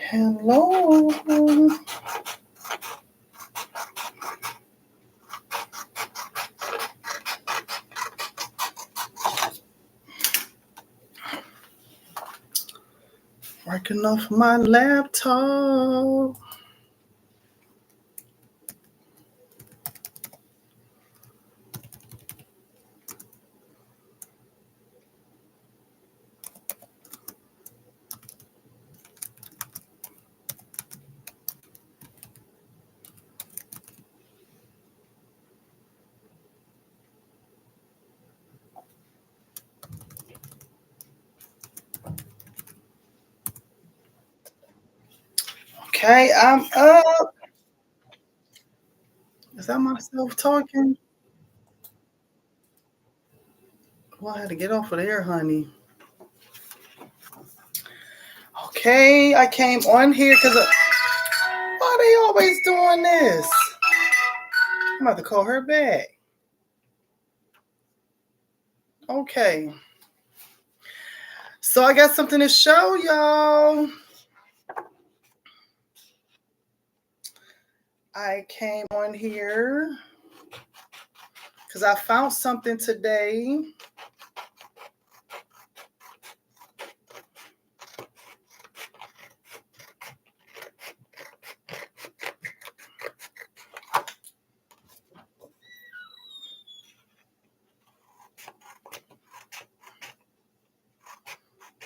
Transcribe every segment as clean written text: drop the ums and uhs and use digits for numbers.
Hello. Working off my laptop. Okay, I'm up. Is that myself talking? Well, I had to get off of there, honey. Okay, I came on here because why they always doing this? I'm about to call her back. Okay. So I got something to show y'all. I came on here because I found something today.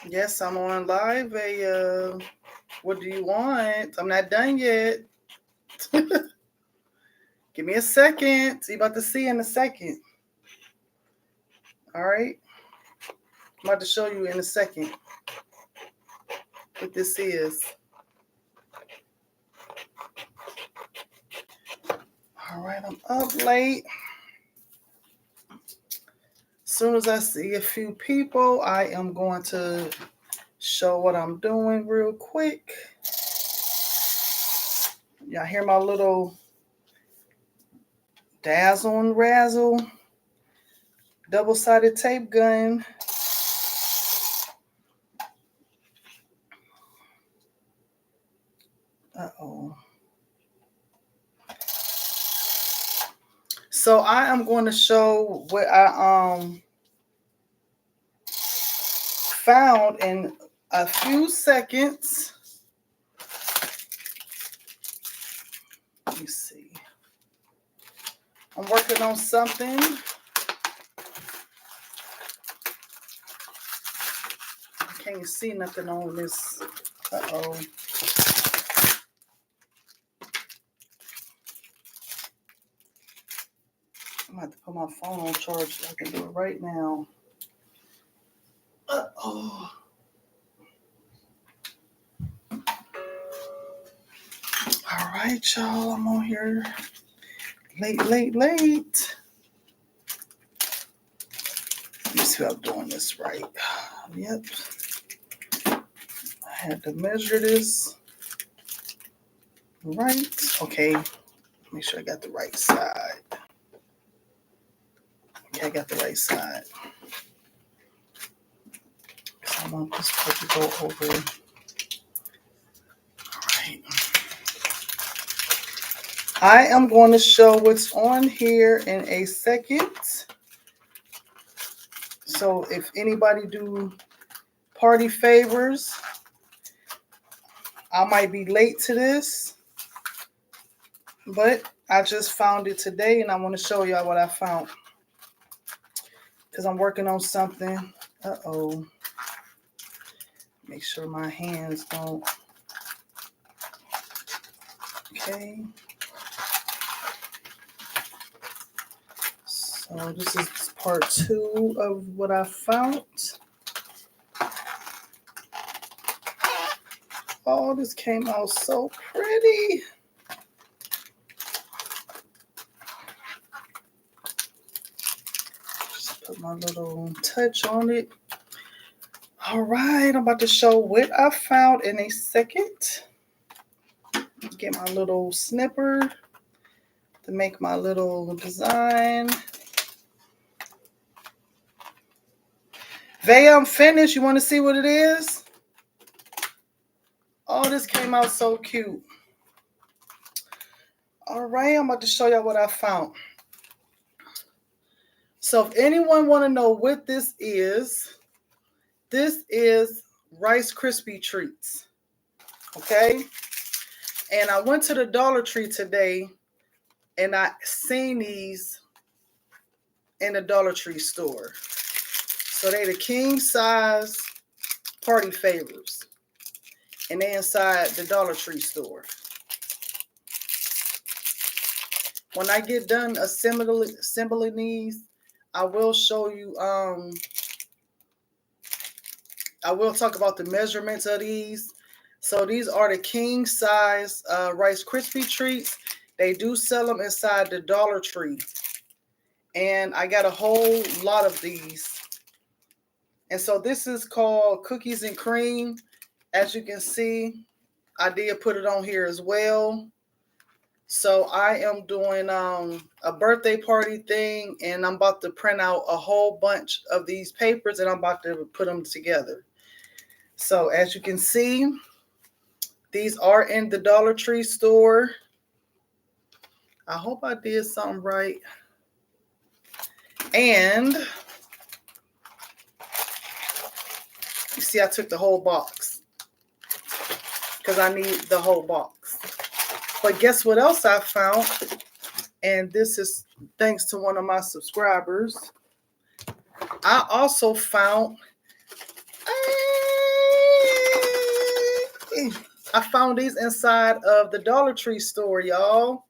Yes, I'm on live. What do you want? I'm not done yet. Give me a second. So you're about to see in a second. All right. I'm about to show you in a second what this is. All right, I'm up late. As soon as I see a few people, I am going to show what I'm doing real quick. Y'all hear my little dazzle and razzle double-sided tape gun. Uh-oh. So I am going to show what I found in a few seconds. Let me see. I'm working on something. I can't see nothing on this. Uh-oh. I'm going to have to put my phone on charge so I can do it right now. Uh-oh. All right, y'all. I'm on here late. Let me see if I'm doing this right. Yep. I had to measure this right. Okay. Make sure I got the right side. Okay, I got the right side. I want this part to go over. All right. I am going to show what's on here in a second. So if anybody do party favors, I might be late to this, but I just found it today and I want to show y'all what I found because I'm working on something. Uh-oh. Make sure my hands don't. Okay. So this is part 2 of what I found. Oh, this came out so pretty. Just put my little touch on it. All right, I'm about to show what I found in a second. Get my little snipper to make my little design. Vay, I'm finished. You want to see what it is? Oh, this came out so cute. All right, I'm about to show y'all what I found. So if anyone want to know what this is Rice Krispie treats. Okay? And I went to the Dollar Tree today and I seen these in the Dollar Tree store. So they the king size party favors. And they inside the Dollar Tree store. When I get done assembling these, I will show you, I will talk about the measurements of these. So these are the king size Rice Krispie treats. They do sell them inside the Dollar Tree. And I got a whole lot of these. And so this is called Cookies and Cream. As you can see, I did put it on here as well. So I am doing a birthday party thing, and I'm about to print out a whole bunch of these papers, and I'm about to put them together. So as you can see, these are in the Dollar Tree store. I hope I did something right. And you see, I took the whole box because I need the whole box. But guess what else I found? And this is thanks to one of my subscribers. I also found, I found these inside of the Dollar Tree store, y'all.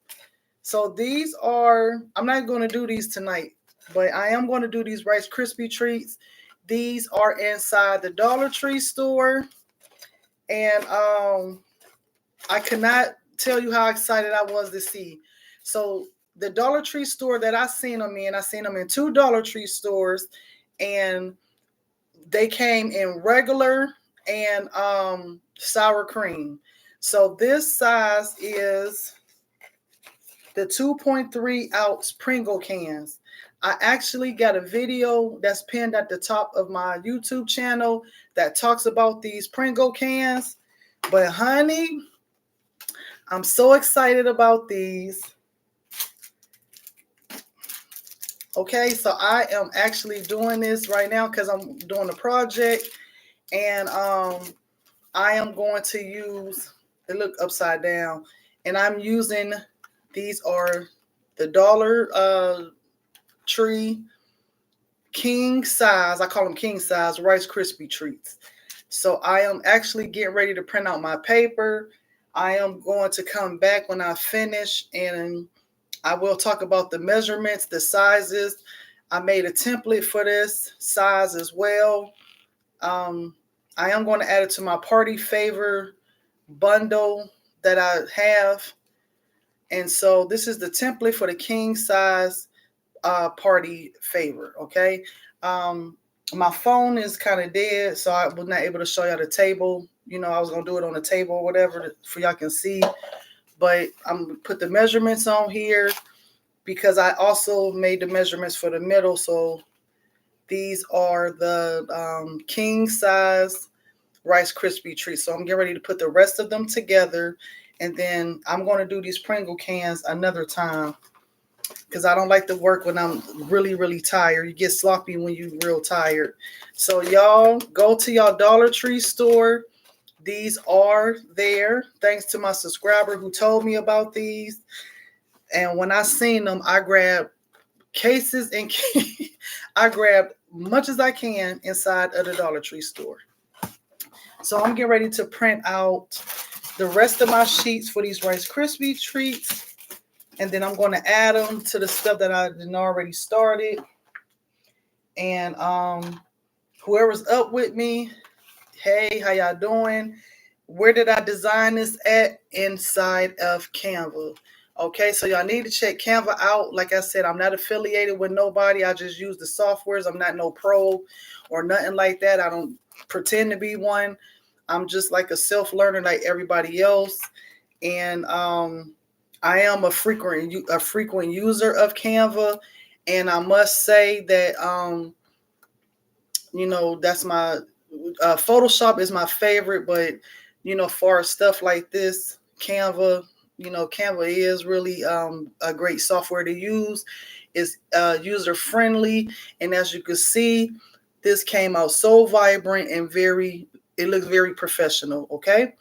So these are, I'm not going to do these tonight, but I am going to do these Rice Krispie treats. These are inside the Dollar Tree store. And I cannot tell you how excited I was to see. So the Dollar Tree store that I seen them in 2 Dollar Tree stores, and they came in regular and sour cream. So this size is the 2.3 ounce Pringle cans. I actually got a video that's pinned at the top of my YouTube channel that talks about these Pringle cans. But honey, I'm so excited about these. Okay, so I am actually doing this right now because I'm doing a project, and I am going to use, it look upside down, and I'm using, these are the Dollar Tree king size, I call them king size Rice Krispie treats. So I am actually getting ready to print out my paper. I am going to come back when I finish, and I will talk about the measurements, the sizes. I made a template for this size as well. I am going to add it to my party favor bundle that I have. And so this is the template for the king size party favor. Okay. My phone is kind of dead, so I was not able to show y'all the table. You know, I was going to do it on the table or whatever for y'all can see. But I'm going to put the measurements on here because I also made the measurements for the middle. So these are the king size Rice Krispie treats. So I'm getting ready to put the rest of them together. And then I'm going to do these Pringle cans another time because I don't like to work when I'm really, really tired. You get sloppy when you're real tired. So y'all go to y'all Dollar Tree store. These are there. Thanks to my subscriber who told me about these. And when I seen them, I grabbed cases and I grabbed much as I can inside of the Dollar Tree store. So I'm getting ready to print out the rest of my sheets for these Rice Krispie treats. And then I'm going to add them to the stuff that I didn't already started. And whoever's up with me, hey, how y'all doing? Where did I design this at? Inside of Canva. Okay, so y'all need to check Canva out. Like I said, I'm not affiliated with nobody. I just use the softwares. I'm not no pro or nothing like that. I don't pretend to be one. I'm just like a self-learner like everybody else. And I am a frequent user of Canva. And I must say that, you know, that's my Photoshop is my favorite, but for stuff like this, Canva, Canva is really a great software to use. It's user friendly, and as you can see, this came out so vibrant and it looks very professional. Okay,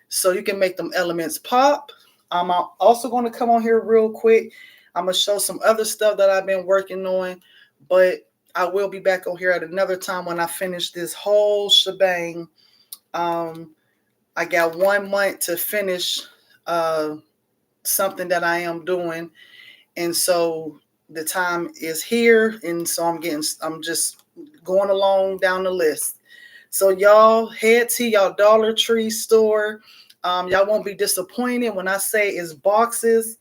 so you can make them elements pop. I'm also going to come on here real quick. I'm going to show some other stuff that I've been working on, but I will be back on here at another time when I finish this whole shebang. I got 1 month to finish something that I am doing, and so the time is here, and so I'm just going along down the list. So y'all head to y'all Dollar Tree store. Y'all won't be disappointed when I say it's boxes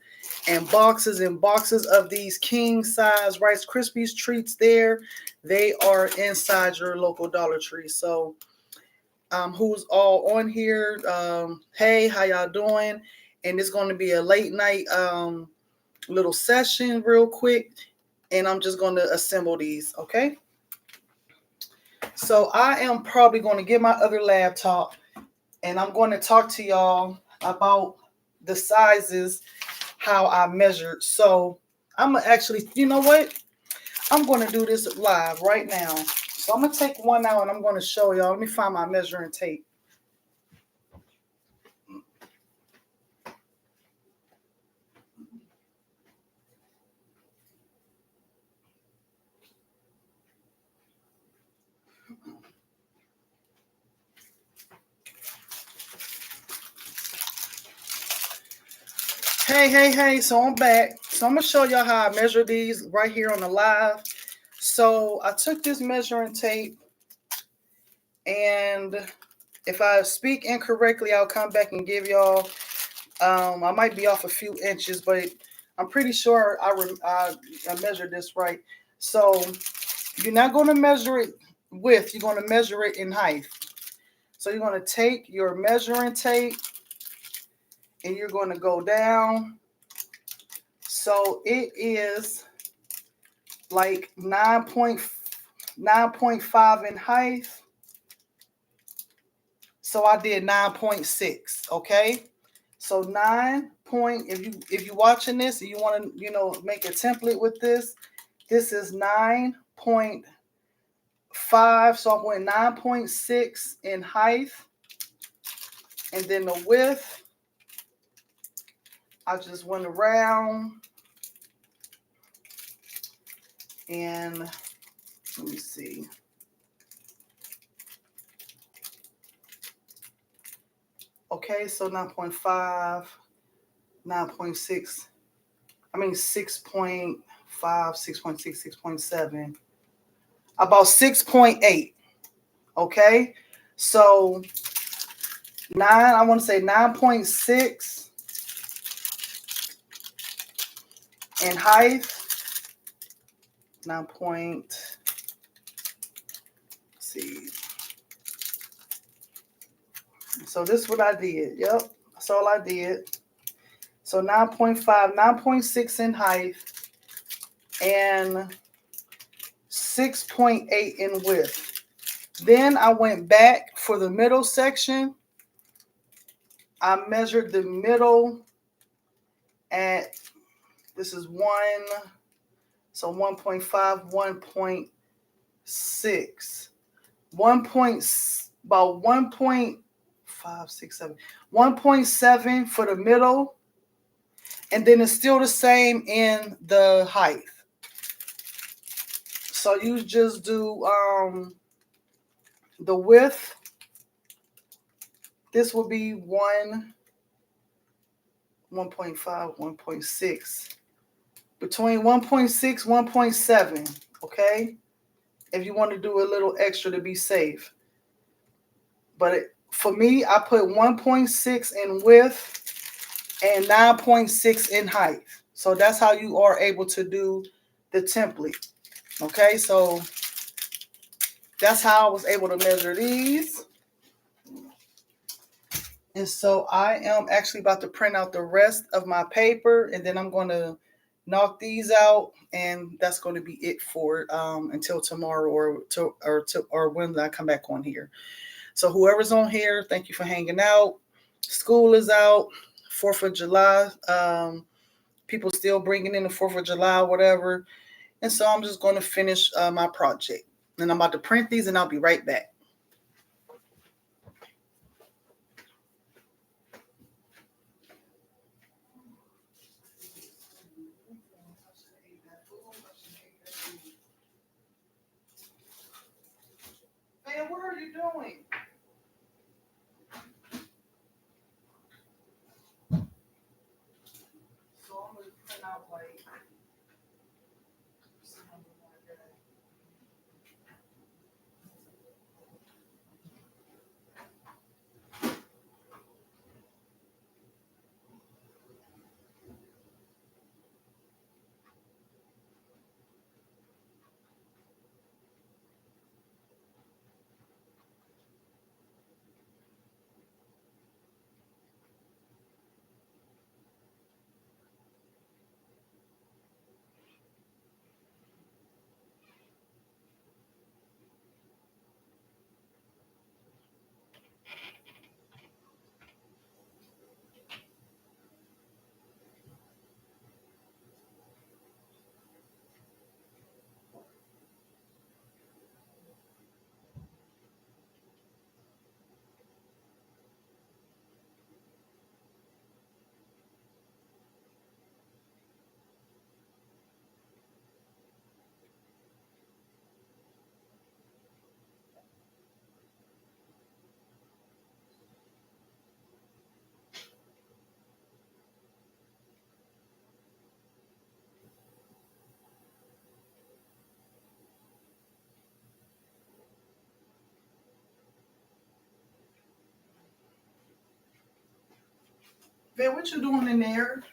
and boxes and boxes of these king size Rice Krispies treats there. They are inside your local Dollar Tree. So who's all on here? Hey, how y'all doing? And it's going to be a late night little session real quick. And I'm just going to assemble these, okay? So I am probably going to get my other laptop and I'm going to talk to y'all about the sizes, how I measured. So I'm going to actually, you know what? I'm going to do this live right now. So I'm going to take one out and I'm going to show y'all. Let me find my measuring tape. Hey, so I'm back. So I'm going to show y'all how I measure these right here on the live. So I took this measuring tape, and if I speak incorrectly, I'll come back and give y'all, I might be off a few inches, but I'm pretty sure I measured this right. So you're not going to measure it width, you're going to measure it in height. So you're going to take your measuring tape and you're going to go down. So it is like 9.5 in height. So I did 9.6, okay? So if you're watching this and you want to, make a template with this is 9.5. So I went 9.6 in height. And then the width, I just went around and let me see. Okay, so 9.5, 9.6, 6.5, 6.6, 6.7, about 6.8. Okay, so I want to say 9.6 in height, 9 point, see. So this is what I did. Yep, that's all I did. So 9.5, 9.6 in height, and 6.8 in width. Then I went back for the middle section. I measured the middle at, this is 1, so 1.5, 1.6. About 1.5, 6, 7. 1.7 for the middle. And then it's still the same in the height. So you just do the width. This will be 1.5, 1.6. Between 1.6, 1.7, okay? If you want to do a little extra to be safe. But for me, I put 1.6 in width and 9.6 in height. So that's how you are able to do the template. Okay, so that's how I was able to measure these. And so I am actually about to print out the rest of my paper, and then I'm going to knock these out, and that's going to be it for until tomorrow or when I come back on here. So whoever's on here, thank you for hanging out. School is out. 4th of July. People still bringing in the 4th of July, whatever. And so I'm just going to finish my project. And I'm about to print these and I'll be right back. Man, what are you doing? So I'm going to print out like... Man, what you doing in there?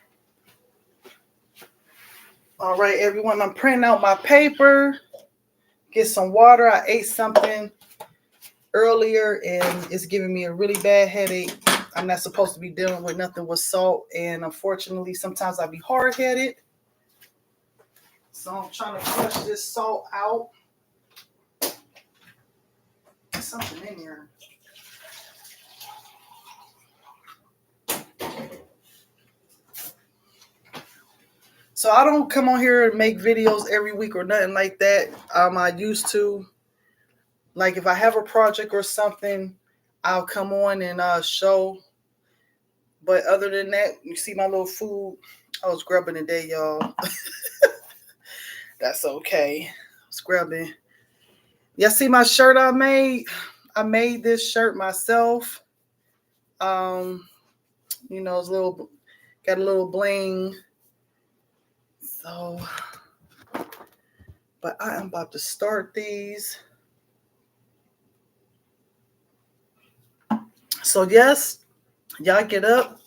All right, everyone, I'm printing out my paper. Get some water. I ate something earlier and it's giving me a really bad headache. I'm not supposed to be dealing with nothing with salt. And unfortunately, sometimes I be hard-headed. So I'm trying to flush this salt out. There's something in here. So I don't come on here and make videos every week or nothing like that. I used to. Like if I have a project or something, I'll come on and show. But other than that, you see my little food. I was grubbing today, y'all. That's okay. I was grubbing. Y'all see my shirt I made? I made this shirt myself. You know, it's got a little bling. So, but I am about to start these. So yes, y'all get up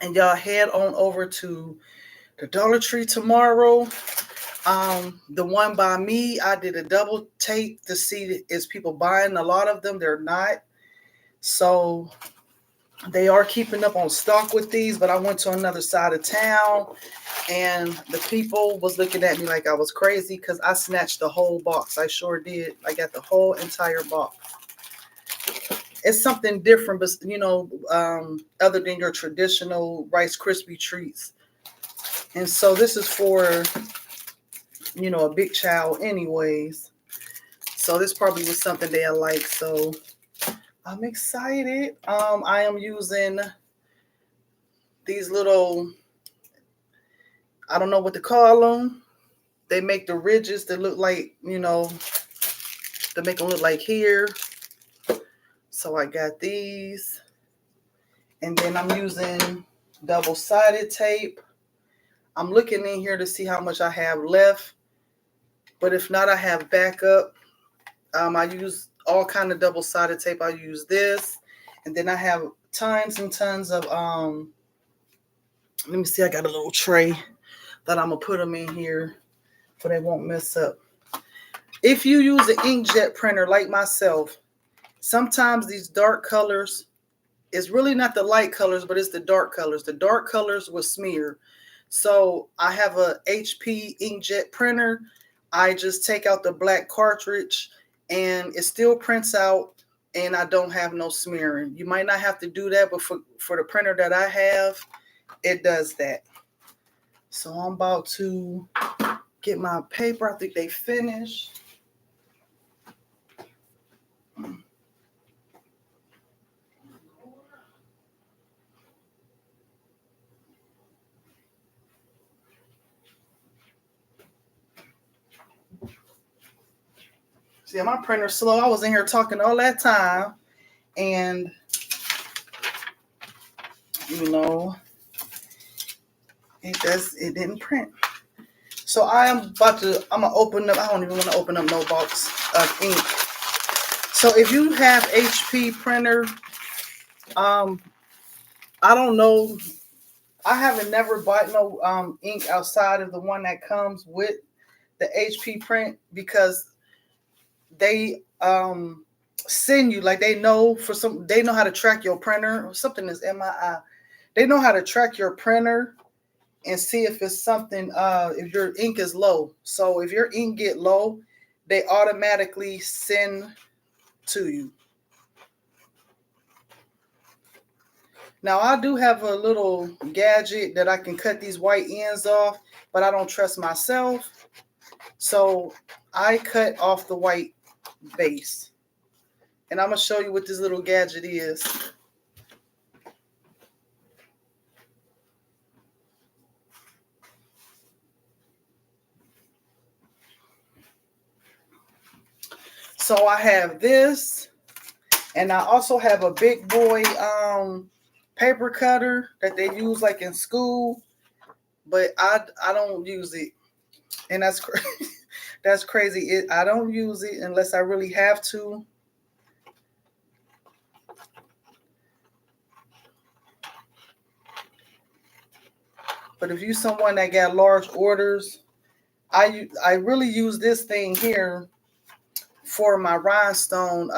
and y'all head on over to the Dollar Tree tomorrow. The one by me, I did a double take to see is people buying a lot of them. They're not. So they are keeping up on stock with these, but I went to another side of town and the people was looking at me like I was crazy because I snatched the whole box. I sure did. I got the whole entire box. It's something different, but you know, other than your traditional Rice Krispie treats. And so this is for, you know, a big child anyways. So this probably was something they like. So I'm excited. I am using these little, I don't know what to call them. They make the ridges that look like, you know, to make them look like here. So I got these. And then I'm using double-sided tape. I'm looking in here to see how much I have left. But if not, I have backup. I use all kind of double-sided tape. I use this. And then I have tons and tons of, let me see, I got a little tray that I'm going to put them in here so they won't mess up. If you use an inkjet printer like myself, sometimes these dark colors, it's really not the light colors, but it's the dark colors. The dark colors will smear. So I have a HP inkjet printer. I just take out the black cartridge and it still prints out and I don't have no smearing. You might not have to do that, but for the printer that I have, it does that. So I'm about to get my paper. I think they finished. See, my printer's slow. I was in here talking all that time, and it didn't print. So I'm gonna open up. I don't even want to open up no box of ink. So if you have HP printer, I don't know. I haven't never bought no ink outside of the one that comes with the HP print, because they send you, like, they know how to track your printer. Something is in my eye. They know how to track your printer and see if it's something, if your ink is low. So if your ink get low, they automatically send to you. Now, I do have a little gadget that I can cut these white ends off, but I don't trust myself. So I cut off the white base. And I'm going to show you what this little gadget is. So I have this, and I also have a big boy paper cutter that they use like in school, but I don't use it, and that's that's crazy. I don't use it unless I really have to. But if you're someone that got large orders, I really use this thing here for my rhinestone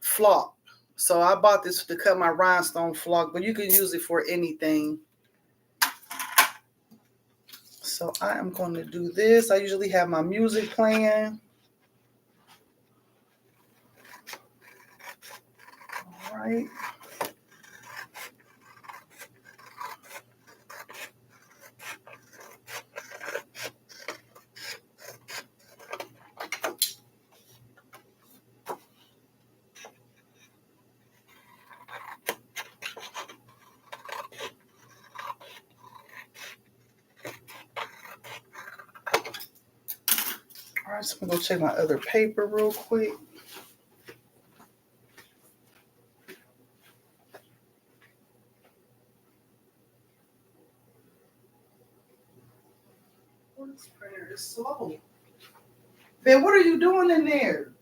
flock. So I bought this to cut my rhinestone flock, but you can use it for anything. So I am going to do this. I usually have my music playing. All right. All right, so I'm going to go check my other paper real quick. Oh, this printer is slow. Ben, what are you doing in there?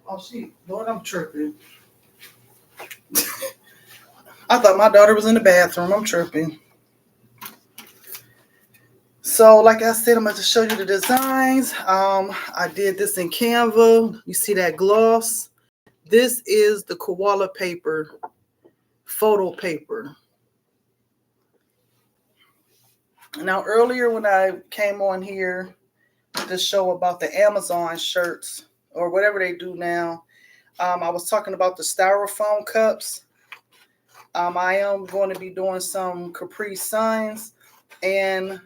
Oh, Lord, I'm tripping. I thought my daughter was in the bathroom. I'm tripping. So, like I said, I'm going to show you the designs. I did this in Canva. You see that gloss? This is the koala paper, photo paper. Now, earlier when I came on here to show about the Amazon shirts or whatever they do now, I was talking about the styrofoam cups. I am going to be doing some Capri Suns, and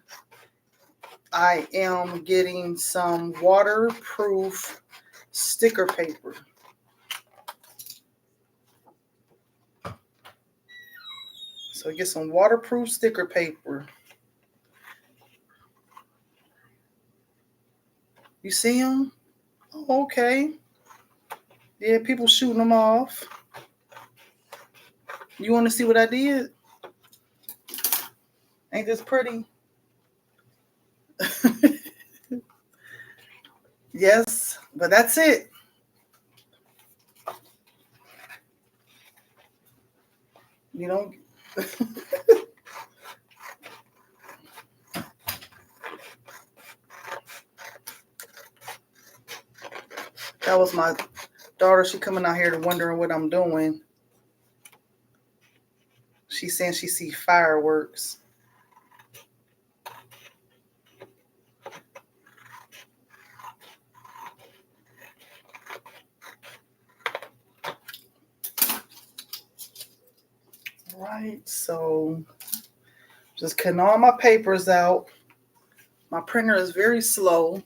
I am getting some waterproof sticker paper. So get some waterproof sticker paper. You see them? Oh, okay. Yeah, people shooting them off. You want to see what I did? Ain't this pretty? Yes, but that's it. You don't. That was my daughter. She coming out here to wondering what I'm doing. She's saying she see fireworks. right, so just cutting all my papers out. My printer is very slow.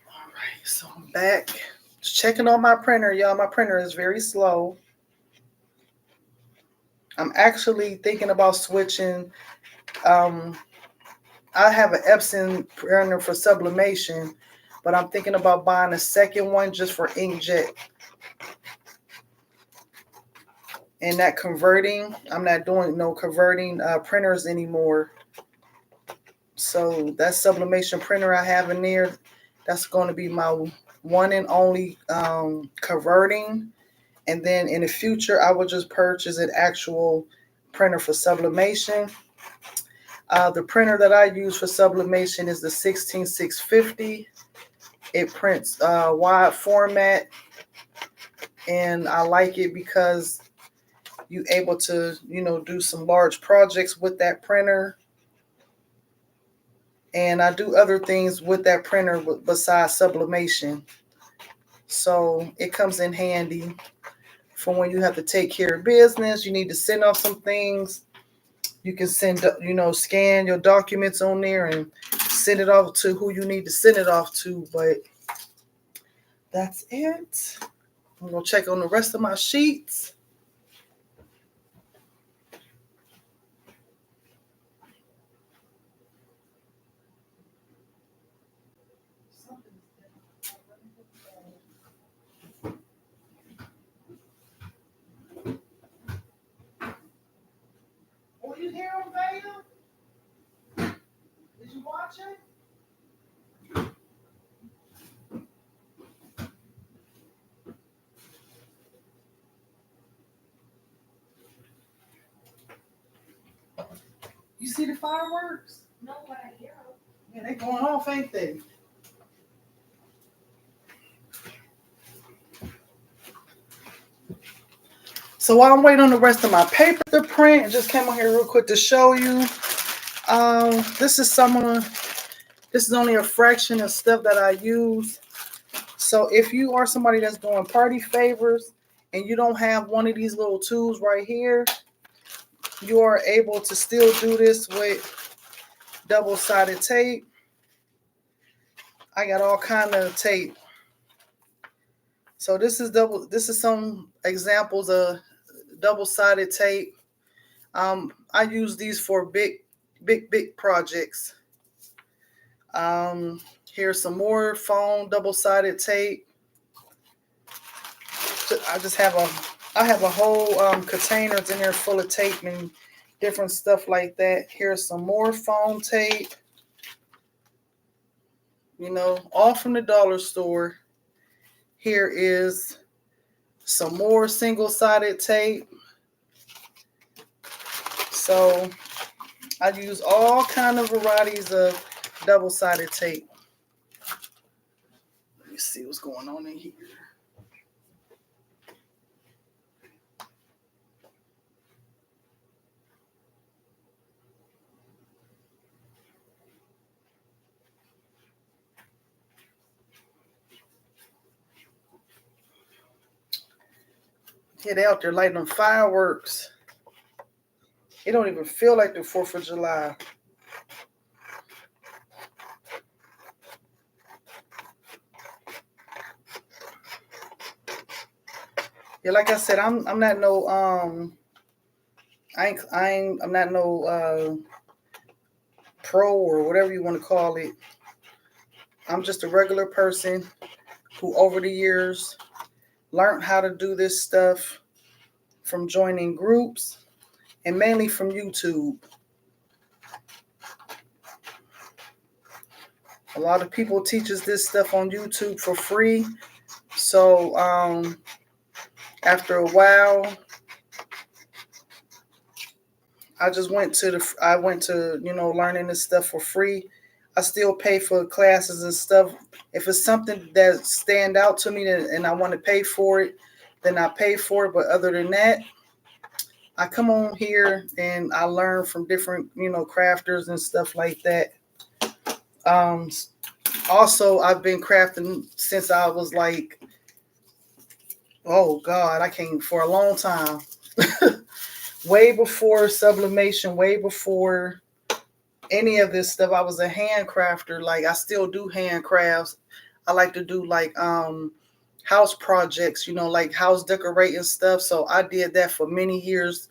All right, so I'm back. Just checking on my printer, y'all. My printer is very slow. I'm actually thinking about switching. I have an Epson printer for sublimation, but I'm thinking about buying a second one just for inkjet. And that converting, I'm not doing no converting printers anymore. So that sublimation printer I have in there, that's going to be my one and only converting. And then in the future, I will just purchase an actual printer for sublimation. The printer that I use for sublimation is the 16650. It prints wide format, and I like it because you're able to, do some large projects with that printer. And I do other things with that printer besides sublimation. So it comes in handy for when you have to take care of business. You need to send off some things. You can scan your documents on there and send it off to who you need to send it off to. But that's it. I'm going to check on the rest of my sheets. Oh, you hear him, Veda? Did you watch it? You see the fireworks? No, but I hear them. Yeah, they going off, ain't they? So while I'm waiting on the rest of my paper to print, I just came on here real quick to show you. This is only a fraction of stuff that I use. So if you are somebody that's doing party favors and you don't have one of these little tools right here, you are able to still do this with double-sided tape. I got all kind of tape. So this is some examples of double-sided tape. I use these for big projects. Here's some more foam double-sided tape. I have a whole containers in there full of tape and different stuff like that. Here's some more foam tape. you know, all from the dollar store. Here is some more single-sided tape. So I use all kind of varieties of double-sided tape. Let me see what's going on in here. Get out there lighting them fireworks. It don't even feel like the 4th of July. Yeah, like I said, I'm not no I'm not no pro or whatever you want to call it. I'm just a regular person who over the years learned how to do this stuff from joining groups and mainly from YouTube. A lot of people teaches this stuff on YouTube for free. So after a while, I went to, you know, learning this stuff for free. I still pay for classes and stuff. If it's something that stand out to me and I want to pay for it, then I pay for it. But other than that, I come on here and I learn from different, you know, crafters and stuff like that. Um, Also, I've been crafting since I was like, oh God, I came for a long time. Way before sublimation, way before any of this stuff, I was a hand crafter. Like I still do handcrafts. I like to do like house projects, you know, like house decorating stuff. So I did that for many years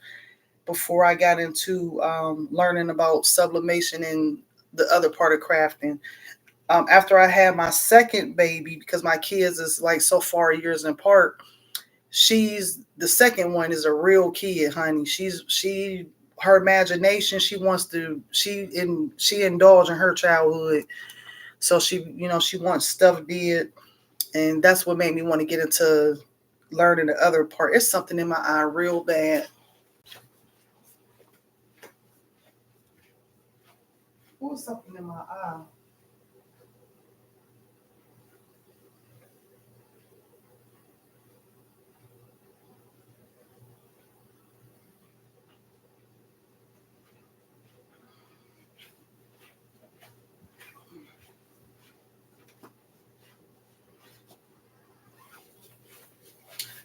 before I got into learning about sublimation and the other part of crafting. After I had my second baby, because my kids is like so far years apart, she's the second one is a real kid, honey. She her imagination, she indulged in her childhood. So she, you know, she wants stuff did, and that's what made me want to get into learning the other part. It's something in my eye real bad. What was something in my eye?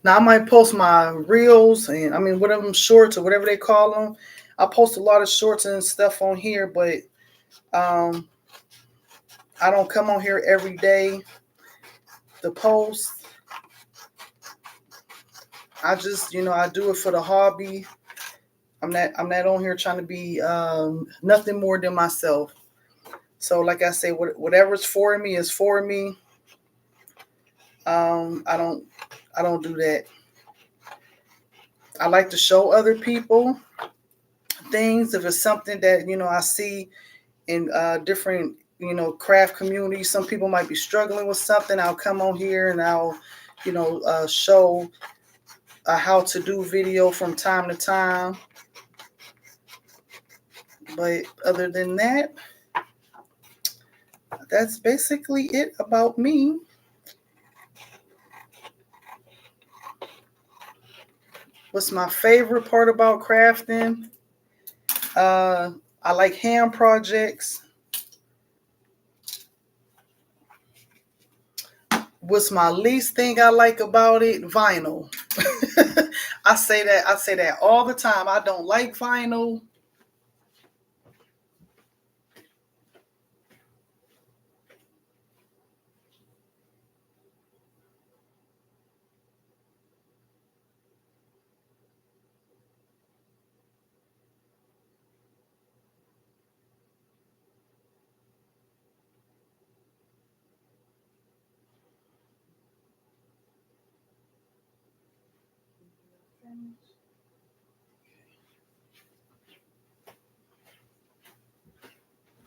Now I might post my reels and I mean whatever shorts or whatever they call them. I post a lot of shorts and stuff on here, but um, I don't come on here every day to post. I just, you know, I do it for the hobby. I'm not on here trying to be nothing more than myself. So like I say, whatever's for me is for me. Um, I don't I don't do that. I like to show other people things if it's something that, you know, I see in different, you know, craft communities. Some people might be struggling with something. I'll come on here and I'll, you know, show a how to do video from time to time. But other than that, that's basically it about me. What's my favorite part about crafting? Uh, I like hand projects. What's my least thing I like about it? Vinyl. I say that all the time. I don't like vinyl.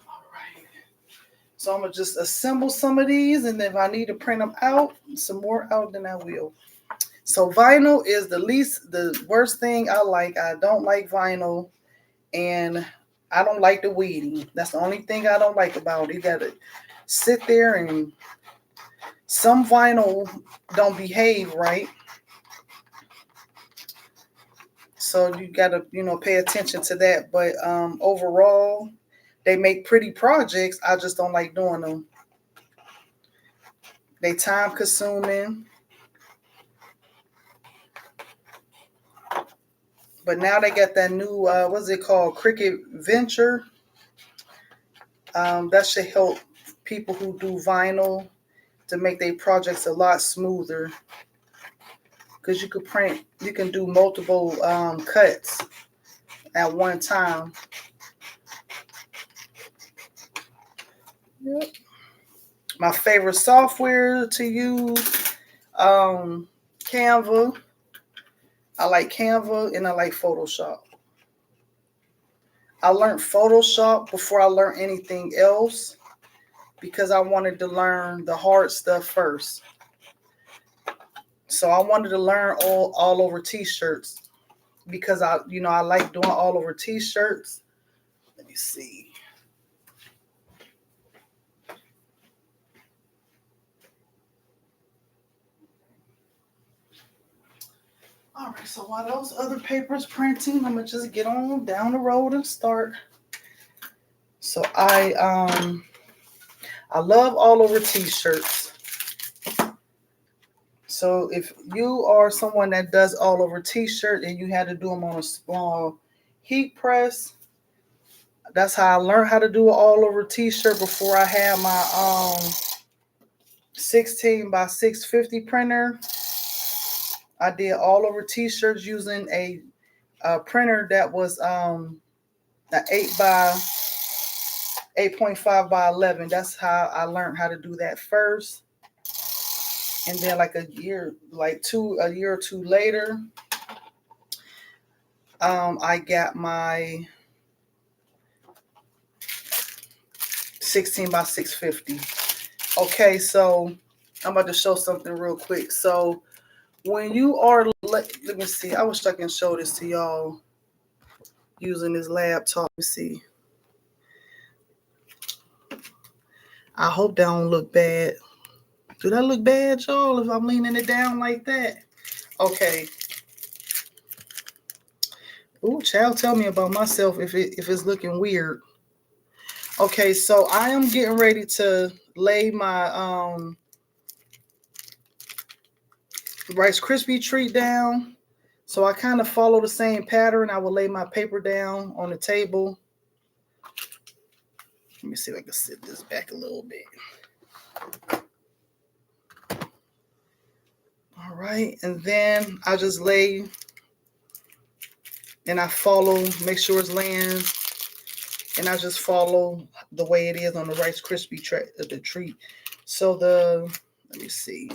All right. So I'm going to just assemble some of these, and if I need to print them out, some more out, then I will. So vinyl is the worst thing I like. I don't like vinyl, and I don't like the weeding. That's the only thing I don't like about it. You got to sit there, and some vinyl don't behave right. So you got to, pay attention to that. But overall, they make pretty projects. I just don't like doing them. They time consuming. But now they got that new, what's it called? Cricut Venture. That should help people who do vinyl to make their projects a lot smoother. Because you can do multiple cuts at one time. Yep. My favorite software to use, Canva. I like Canva and I like Photoshop. I learned Photoshop before I learned anything else because I wanted to learn the hard stuff first. So I wanted to learn all over t-shirts because I like doing all over t-shirts. Let me see. All right, so while those other papers printing, I'm gonna just get on down the road and start. So I love all over t-shirts. So if you are someone that does all over t-shirt and you had to do them on a small heat press, that's how I learned how to do an all over t-shirt before I had my 16 by 650 printer. I did all over t-shirts using a printer that was an 8.5 by 11. That's how I learned how to do that first. And then a year or two later, I got my 16 by 650. Okay, so I'm about to show something real quick. So when you are, let me see. I wish I can show this to y'all using this laptop. Let me see. I hope that don't look bad. Do that look bad, y'all, if I'm leaning it down like that? Okay. Ooh, child, tell me about myself if it's looking weird. Okay, so I am getting ready to lay my Rice Krispie treat down. So I kind of follow the same pattern. I will lay my paper down on the table. Let me see if I can sit this back a little bit. All right, and then I just lay and I follow, make sure it's laying, and I just follow the way it is on the Rice Krispie the treat. So let me see.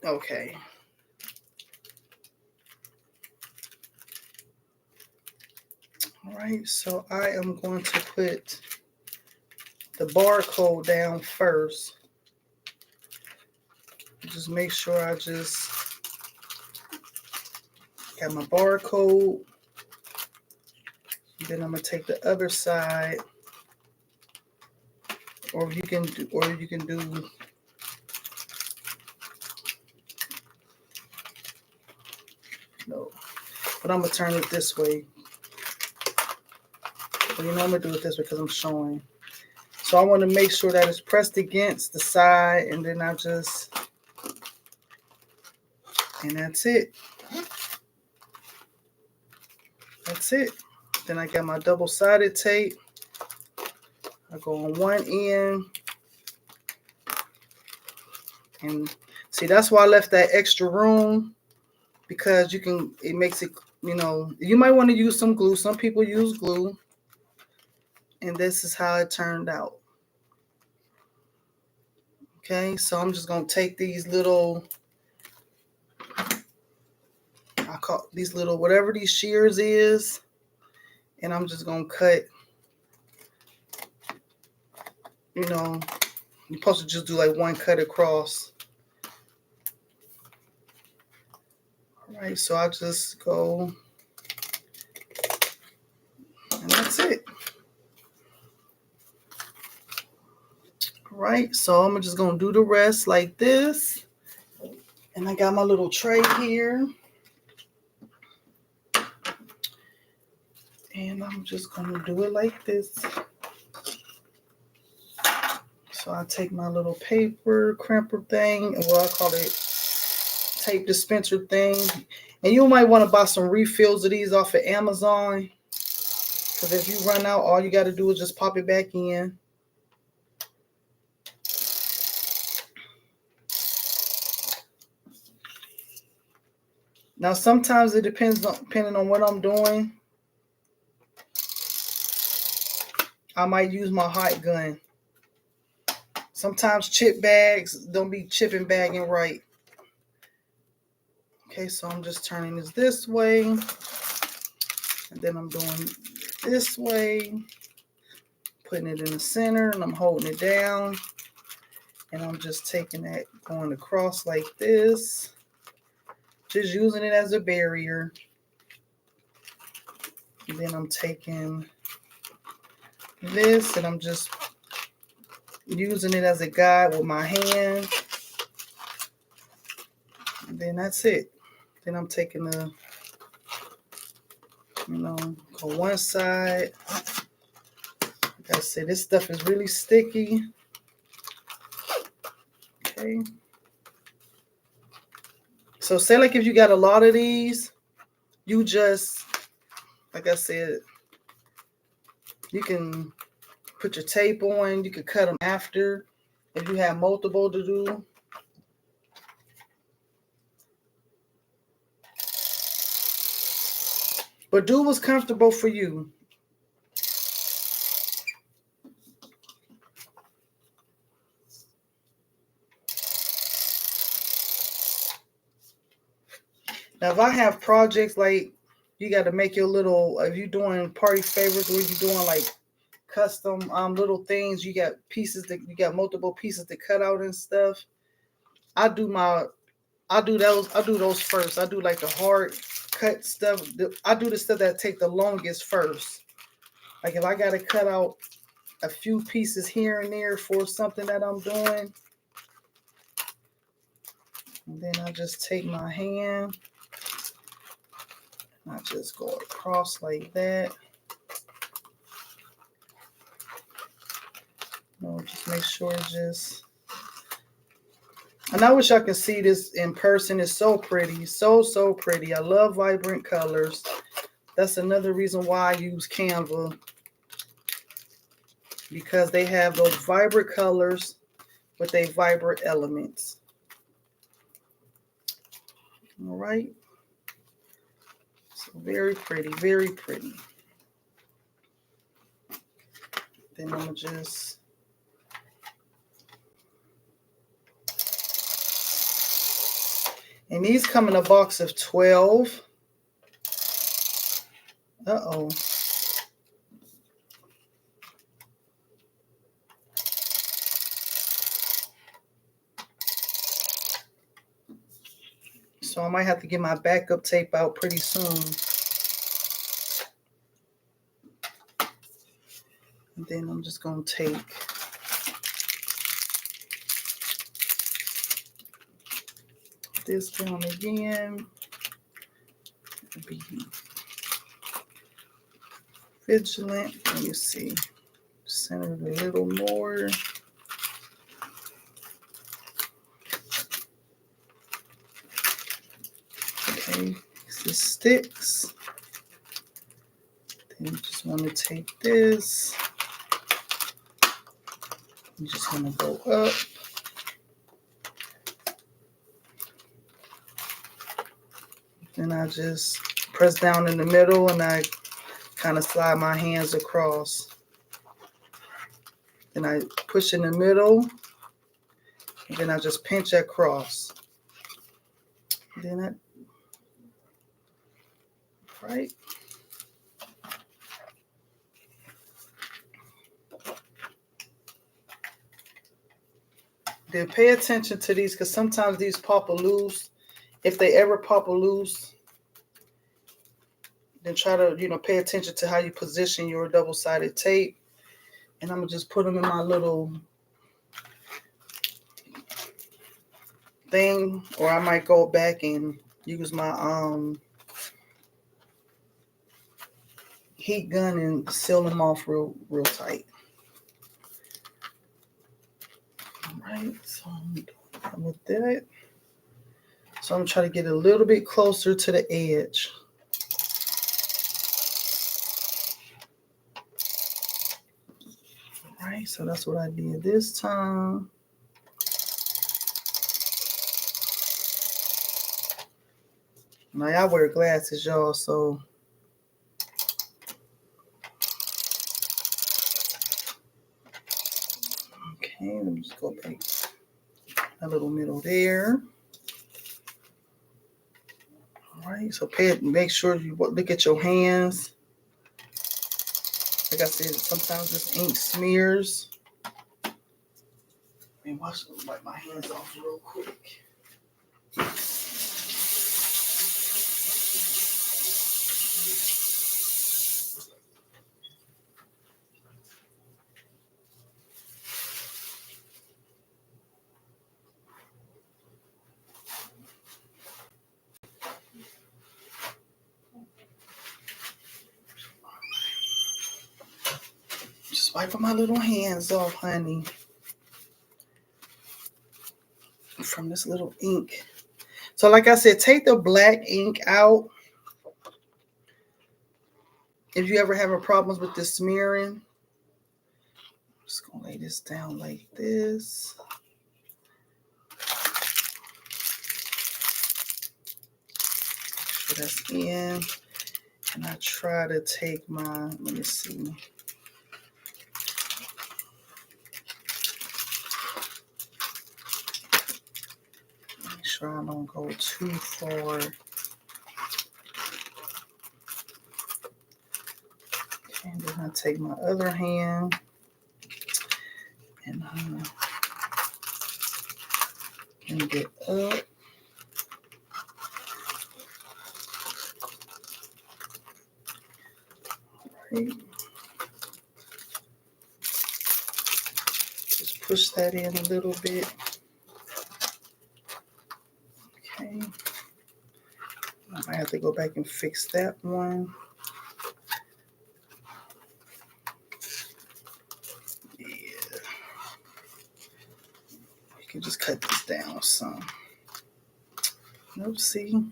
Okay. All right, so I am going to put the barcode down first. Just make sure I just got my barcode. Then I'm gonna take the other side, or you can do no, but I'm gonna turn it this way. But I'm gonna do it this way because I'm showing. So I want to make sure that it's pressed against the side, and then and that's it. That's it. Then I got my double-sided tape. I go on one end. And see, that's why I left that extra room, because it makes it, you might want to use some glue. Some people use glue. And this is how it turned out. Okay, so I'm just going to take these little, I call these little, whatever these shears is, and I'm just going to cut you know, you're supposed to just do like one cut across. All right, so I'll just go, and that's it. All right, so I'm just gonna do the rest like this. And I got my little tray here. And I'm just gonna do it like this. So I take my little paper crimper thing, well, I call it tape dispenser thing. And you might want to buy some refills of these off of Amazon. Because if you run out, all you got to do is just pop it back in. Now, sometimes it depending on what I'm doing. I might use my hot gun. Sometimes chip bags don't be chipping bagging right. Okay, so I'm just turning this way. And then I'm doing this way. Putting it in the center, and I'm holding it down. And I'm just taking that, going across like this. Just using it as a barrier. And then I'm taking this, and I'm just using it as a guide with my hand. And then that's it. Then I'm taking the, go one side. Like I said, this stuff is really sticky. Okay. So say like if you got a lot of these, you just, like I said, you can put your tape on. You can cut them after if you have multiple to do. But do what's comfortable for you. Now, if I have projects like you got to make your little, if you're doing party favors where you're doing like custom little things, you got pieces that you got multiple pieces to cut out and stuff. I do those first. I do like the hard cut stuff. I do the stuff that take the longest first. Like if I got to cut out a few pieces here and there for something that I'm doing, and then I just take my hand. I just go across like that. Just make sure it's just. And I wish I could see this in person. It's so pretty. So pretty. I love vibrant colors. That's another reason why I use Canva. Because they have those vibrant colors with their vibrant elements. All right. So very pretty. Very pretty. Then I'm going to just. And these come in a box of 12. Uh-oh. So I might have to get my backup tape out pretty soon. And then I'm just going to take this down again. Be vigilant. Let me see. Center it a little more. Okay, this sticks. Then you just want to take this. You just want to go up. Then I just press down in the middle and I kind of slide my hands across. Then I push in the middle and then I just pinch across. Then right. Then pay attention to these because sometimes these pop loose. If they ever pop loose, then try to, pay attention to how you position your double-sided tape. And I'm going to just put them in my little thing, or I might go back and use my heat gun and seal them off real tight. All right, so I'm done with that. So I'm trying to get a little bit closer to the edge. All right, so that's what I did this time. Now I wear glasses, y'all, so okay, let me just go back a little middle there. All right, so make sure you look at your hands. Like I said, sometimes this ink smears. Let me wipe my hands off real quick. Just wiping my little hands off, honey, from this little ink. So like I said, take the black ink out. If you ever have problems with the smearing, I'm just going to lay this down like this. So that's in. And I try to take my, let me see. Make sure I don't go too far. And then I take my other hand and bring it up. Right. Just push that in a little bit. Okay. I might have to go back and fix that one. You can just cut this down some. Oopsie.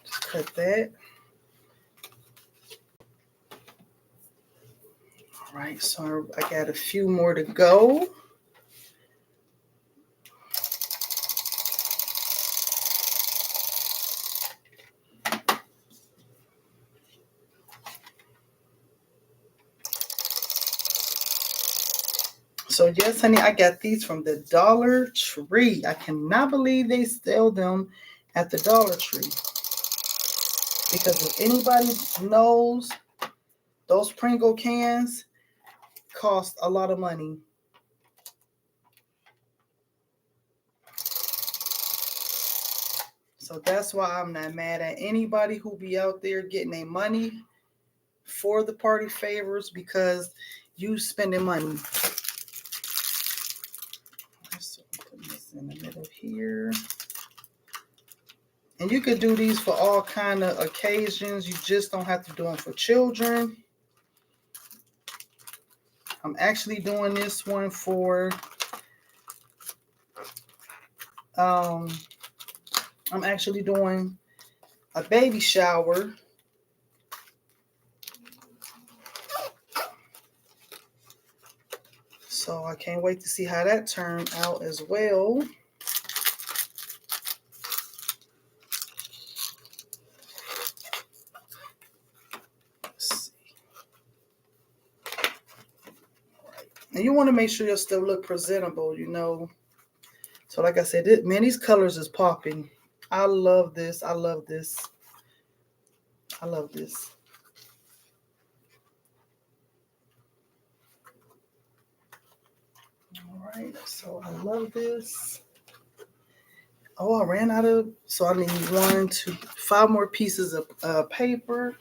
Just cut that. All right, so I got a few more to go. So yes, honey, I got these from the Dollar Tree. I cannot believe they sell them at the Dollar Tree. Because if anybody knows, those Pringle cans cost a lot of money. So that's why I'm not mad at anybody who be out there getting their money for the party favors, because you spending money. So I'm putting this in the middle here. And you could do these for all kind of occasions. You just don't have to do them for children. I'm actually doing this one for I'm actually doing a baby shower. So I can't wait to see how that turned out as well. Let's see. All right. And you want to make sure you still look presentable, you know. So like I said, man, these colors is popping. I love this. I love this. I love this. All right, so I love this. Oh, I ran out of, so I need 1, 2, 5 more pieces of paper.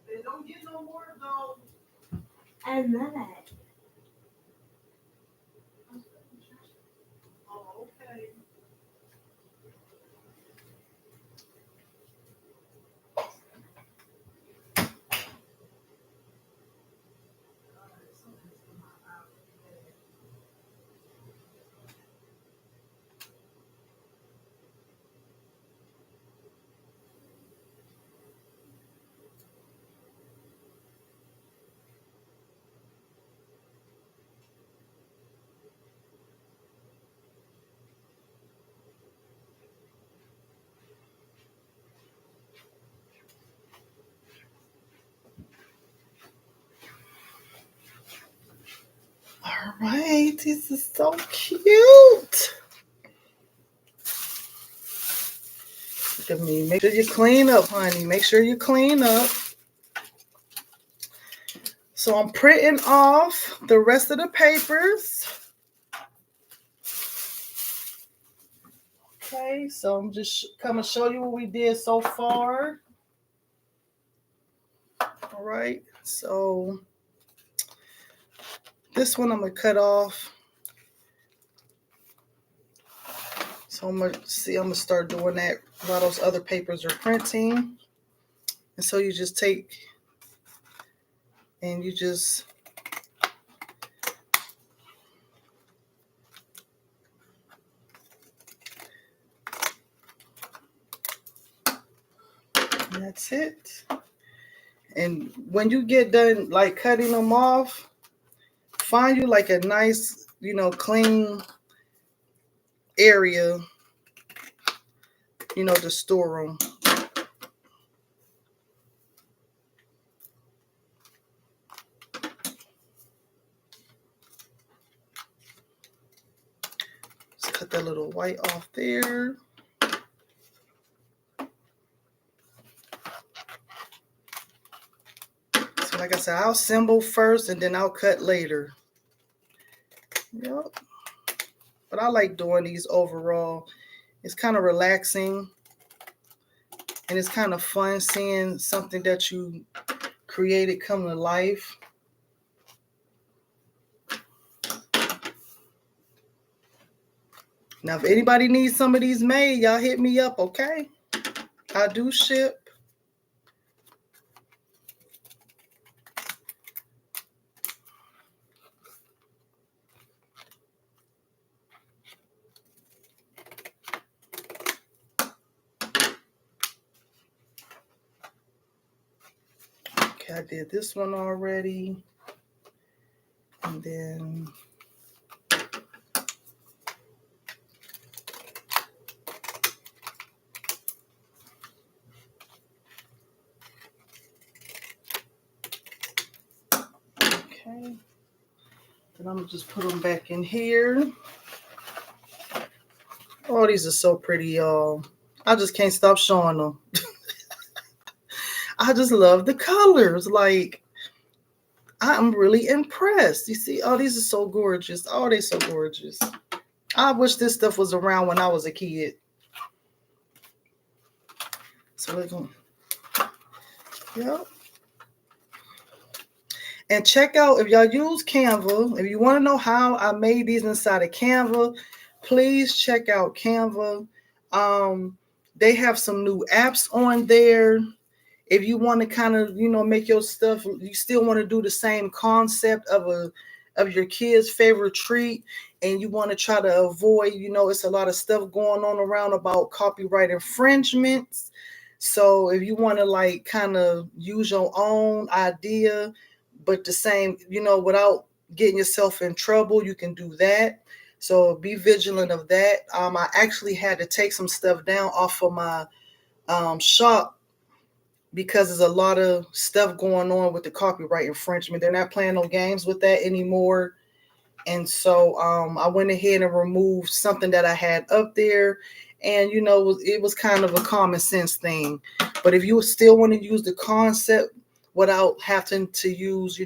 They don't get no more though. I love it. Oh, okay. All right, this is so cute. Look at me. Make sure you clean up, honey. Make sure you clean up. So I'm printing off the rest of the papers. Okay, so I'm just coming to show you what we did so far. All right, so this one I'm gonna cut off. So I'm gonna start doing that while those other papers are printing. And so you just take and you just and that's it. And when you get done like cutting them off, find you like a nice, clean area, to store them. Just cut that little white off there. So like I said, I'll assemble first and then I'll cut later. Yep. But I like doing these overall. It's kind of relaxing. And it's kind of fun seeing something that you created come to life. Now, if anybody needs some of these made, y'all hit me up, okay? I do ship. Okay, I did this one already. And then okay. Then I'm gonna just put them back in here. Oh, these are so pretty, y'all. I just can't stop showing them. I just love the colors. Like, I'm really impressed. You see, oh, these are so gorgeous. Oh, they're so gorgeous. I wish this stuff was around when I was a kid. So we're going, yep. And check out, if y'all use Canva, if you want to know how I made these inside of Canva, please check out Canva. they have some new apps on there. If you want to kind of, make your stuff, you still want to do the same concept of your kid's favorite treat, and you want to try to avoid, it's a lot of stuff going on around about copyright infringements. So if you want to like kind of use your own idea, but the same, without getting yourself in trouble, you can do that. So be vigilant of that. I actually had to take some stuff down off of my shop because there's a lot of stuff going on with the copyright infringement. They're not playing no games with that anymore. And so I went ahead and removed something that I had up there. And, it was kind of a common sense thing. But if you still want to use the concept without having to use,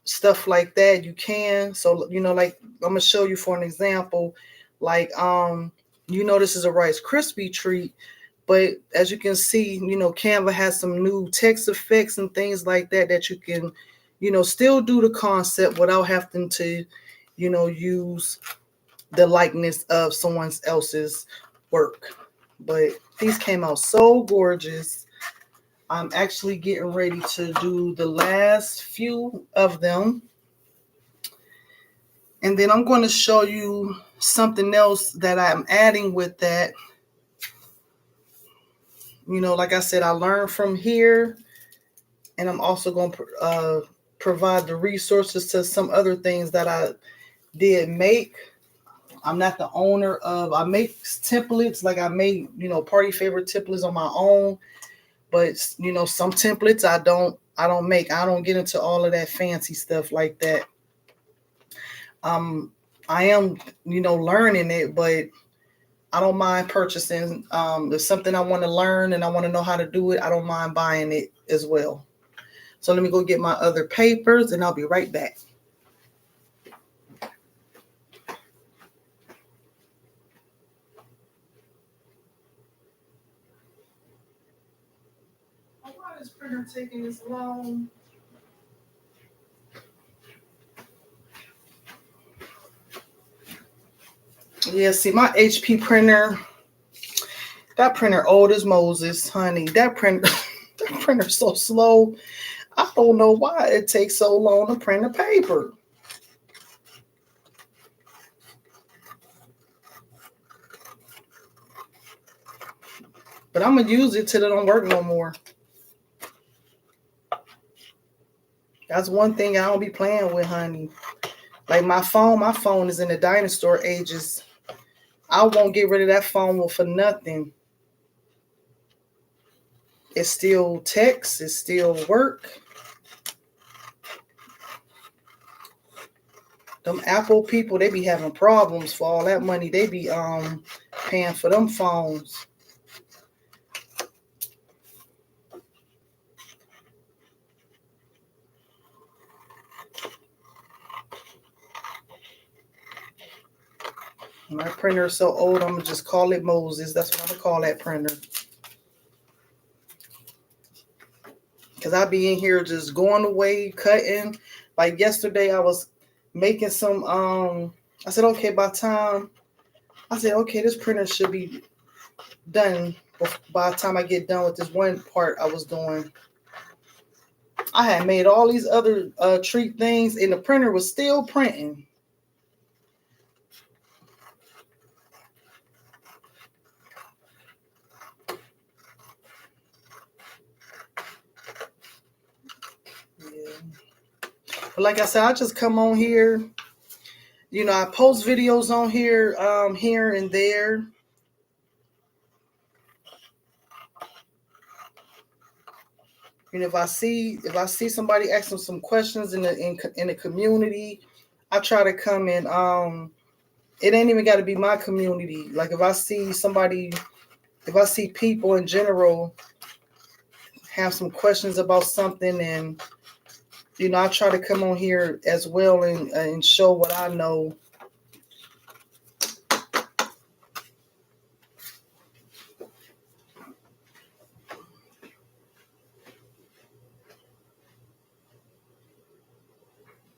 stuff like that, you can. So, like I'm going to show you for an example. Like, this is a Rice Krispie treat. But as you can see, Canva has some new text effects and things like that that you can, still do the concept without having to, use the likeness of someone else's work. But these came out so gorgeous. I'm actually getting ready to do the last few of them. And then I'm going to show you something else that I'm adding with that. Like I said, I learned from here, and I'm also going to provide the resources to some other things that I did make. I'm not the owner of, I make templates, like I made, party favorite templates on my own, but some templates I don't make. I don't get into all of that fancy stuff like that. I am, learning it, but I don't mind purchasing. If something I want to learn and I want to know how to do it, I don't mind buying it as well. So let me go get my other papers and I'll be right back. Why is printer taking this long? Yeah, see, my HP printer, that printer old as Moses, honey. That printer's so slow. I don't know why it takes so long to print a paper. But I'm going to use it till it don't work no more. That's one thing I don't be playing with, honey. Like my phone is in the dinosaur ages. I won't get rid of that phone for nothing. It still texts, it still work. Them Apple people, they be having problems for all that money they be paying for them phones. My printer is so old, I'm going to just call it Moses. That's what I'm going to call that printer. Because I be in here just going away, cutting. Like yesterday, I was making some, I said, okay, this printer should be done by the time I get done with this one part I was doing. I had made all these other treat things, and the printer was still printing. But like I said, I just come on here. I post videos on here, here and there. If I see somebody asking some questions in the community, I try to come in. It ain't even got to be my community. Like if I see people in general have some questions about something, and I try to come on here as well and show what I know.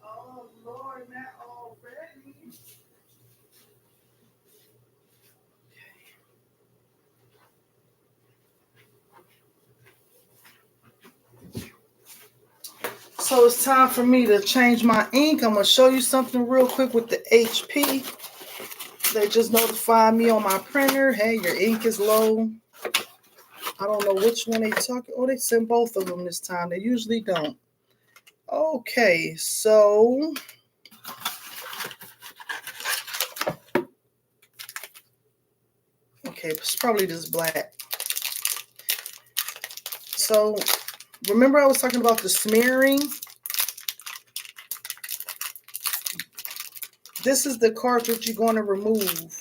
Oh Lord, not already. So it's time for me to change my ink. I'm going to show you something real quick with the HP. They just notified me on my printer. Hey, your ink is low. I don't know which one they talking. Oh, they sent both of them this time. They usually don't. Okay, so okay, it's probably just black. So remember I was talking about the smearing? This is the cartridge you're going to remove.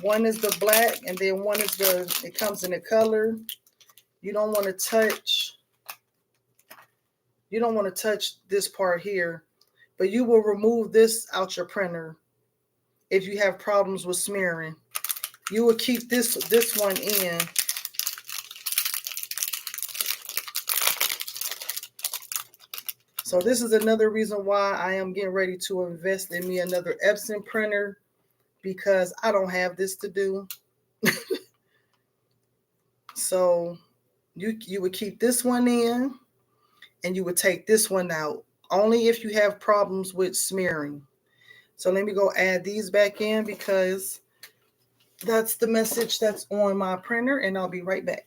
One is the black and then one is it comes in a color. You don't want to touch this part here, but you will remove this out your printer if you have problems with smearing. You will keep this one in. So this is another reason why I am getting ready to invest in me another Epson printer, because I don't have this to do. So you would keep this one in and you would take this one out only if you have problems with smearing. So let me go add these back in because that's the message that's on my printer, and I'll be right back.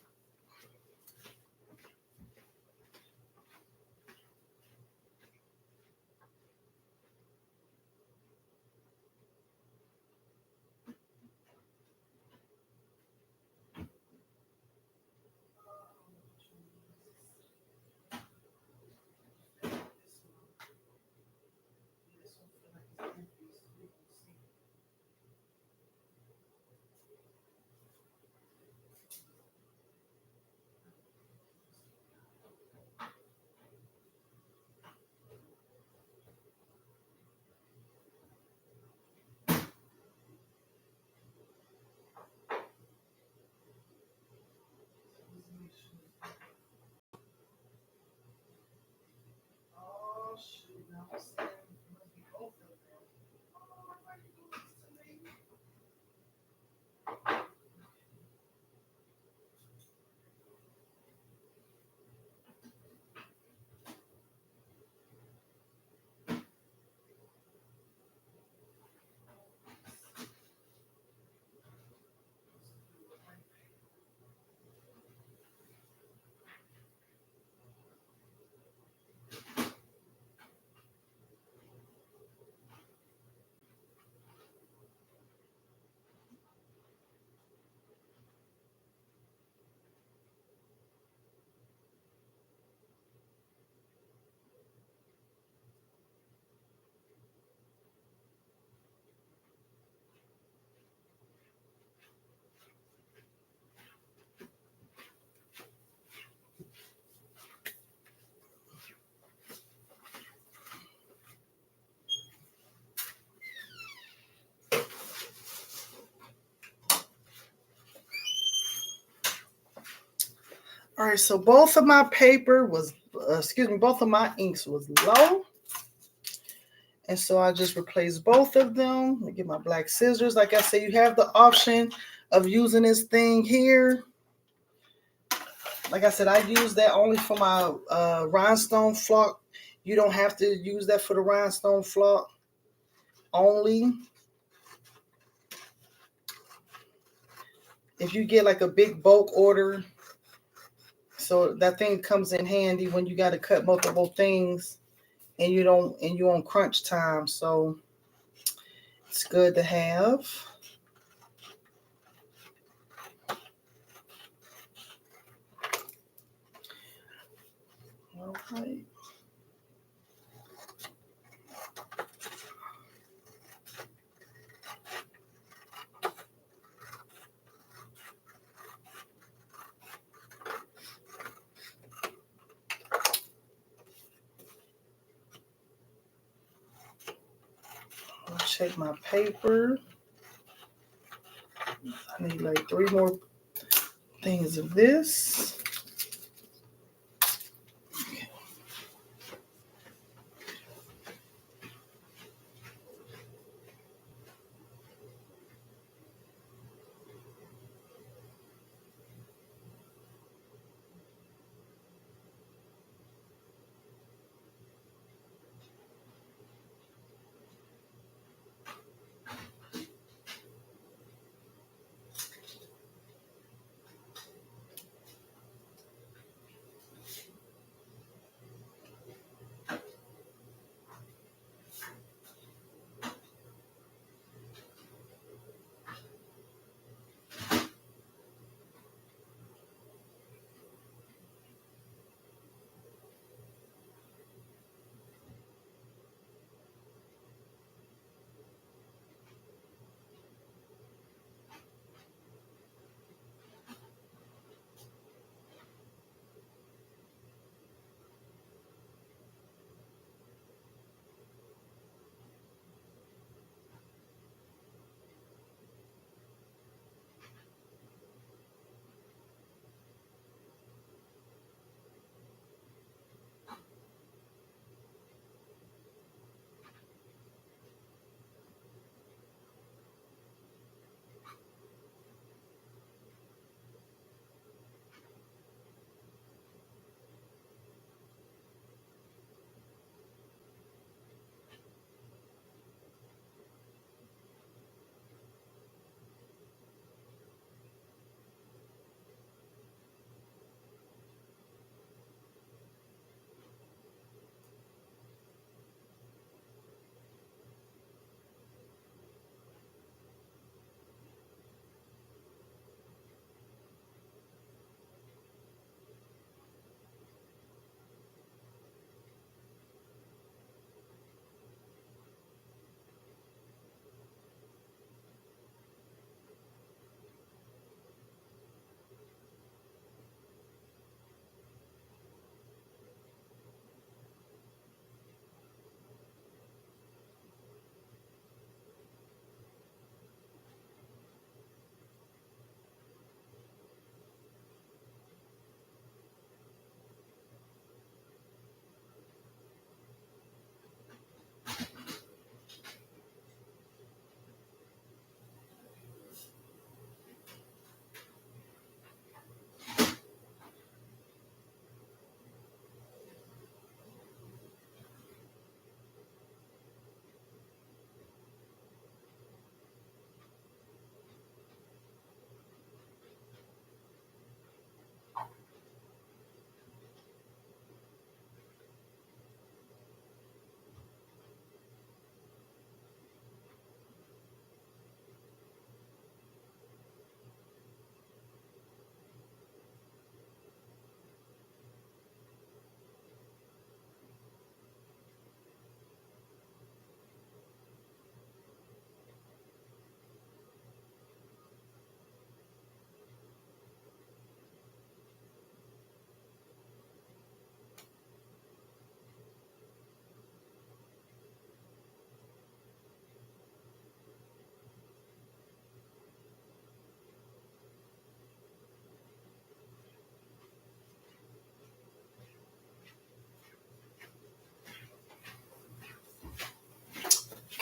All right, so both of my paper was, both of my inks was low. And so I just replaced both of them. Let me get my black scissors. Like I said, you have the option of using this thing here. Like I said, I use that only for my rhinestone flock. You don't have to use that for the rhinestone flock only. If you get like a big bulk order, so that thing comes in handy when you got to cut multiple things and you on crunch time. So it's good to have. All right. I'll check my paper. I need like 3 more things of this.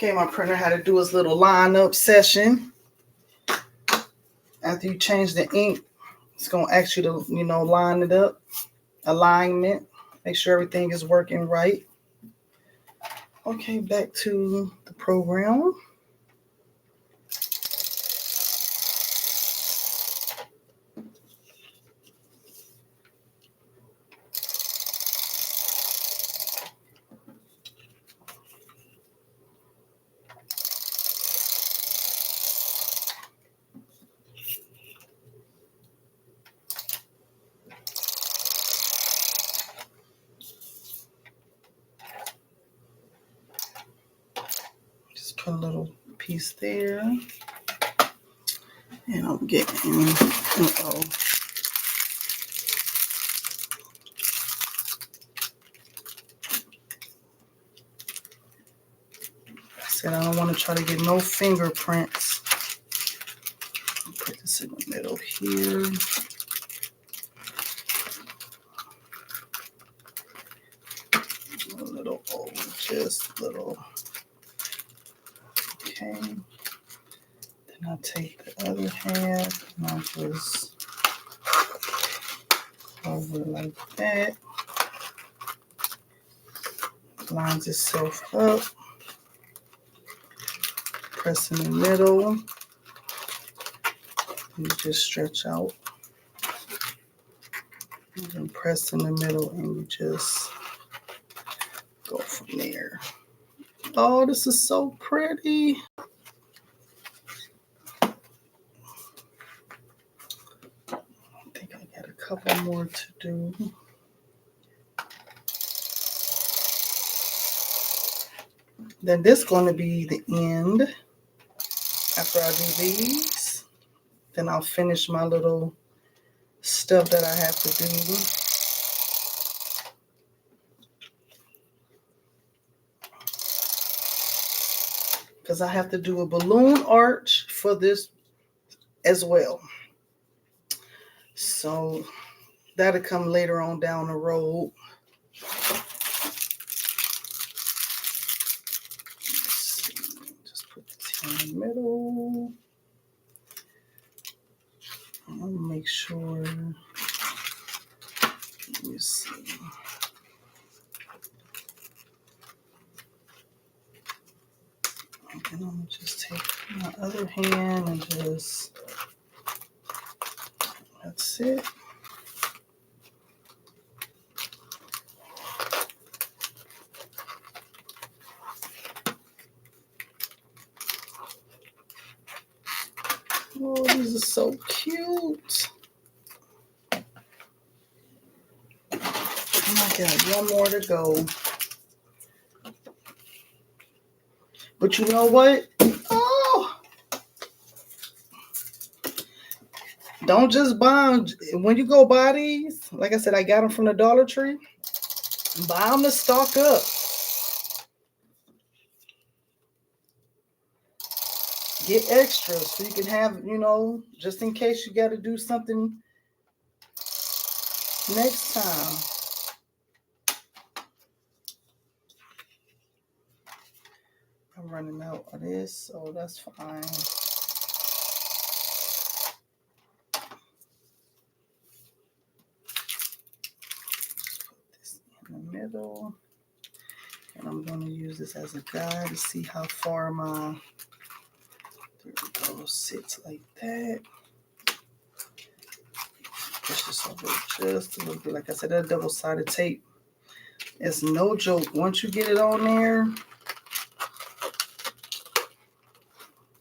Okay, my printer had to do its little line-up session. After you change the ink, it's going to ask you to, line it up. Alignment. Make sure everything is working right. Okay, back to the program. Just put a little piece there. And I'm getting, I said I don't want to try to get no fingerprints. Put this in the middle here. A little over, just a little. Okay. Then I'll take the other half and I'll just over like that. Lines itself up. Press in the middle. And just stretch out. And then press in the middle and you just go from there. Oh, this is so pretty. I think I got a couple more to do. Then this is going to be the end. After I do these, then I'll finish my little stuff that I have to do. Because I have to do a balloon arch for this as well. So that'll come later on down the road. Just put this in the middle. I'll make sure. Let me see. And I'm going to just take my other hand and just, that's it. Oh, these are so cute. Oh my God, one more to go. But you know what? Oh, don't just buy them. When you go buy these, like I said, I got them from the Dollar Tree. Buy them to stock up. Get extras so you can have, just in case you got to do something next time. I'm running out of this, so that's fine. Put this in the middle. And I'm going to use this as a guide to see how far my, there we go, sits like that. Push this over just a little bit. Like I said, that double-sided tape is no joke. Once you get it on there,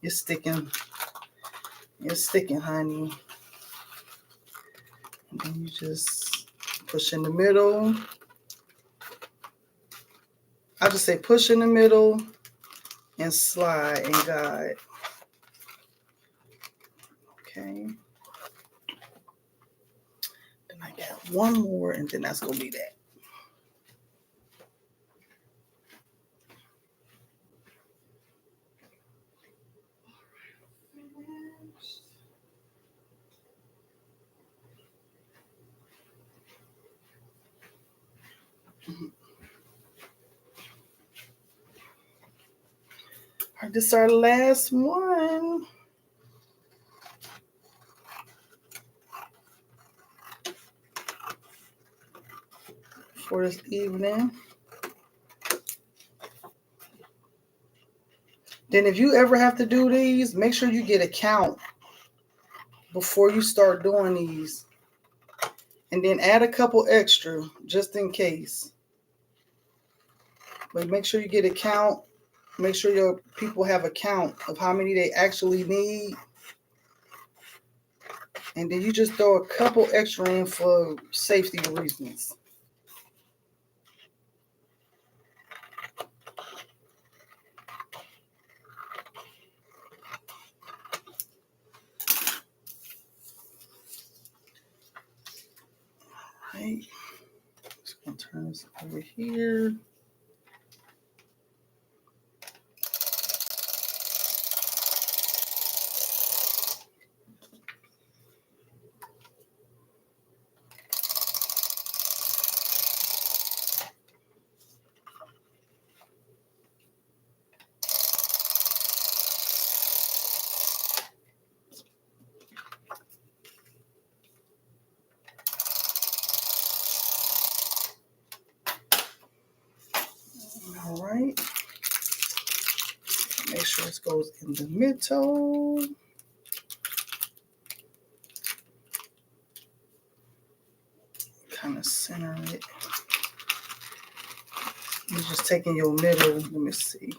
it's sticking. It's sticking, honey. And then you just push in the middle. I just say push in the middle and slide and guide. Okay. Then I got one more, and then that's going to be that. This is our last one for this evening. Then if you ever have to do these, make sure you get a count before you start doing these. And then add a couple extra just in case. But make sure you get a count. Make sure your people have a count of how many they actually need. And then you just throw a couple extra in for safety reasons. Right. Just gonna turn this over here. All right. Make sure it goes in the middle. Kind of center it. You're just taking your middle. Let me see.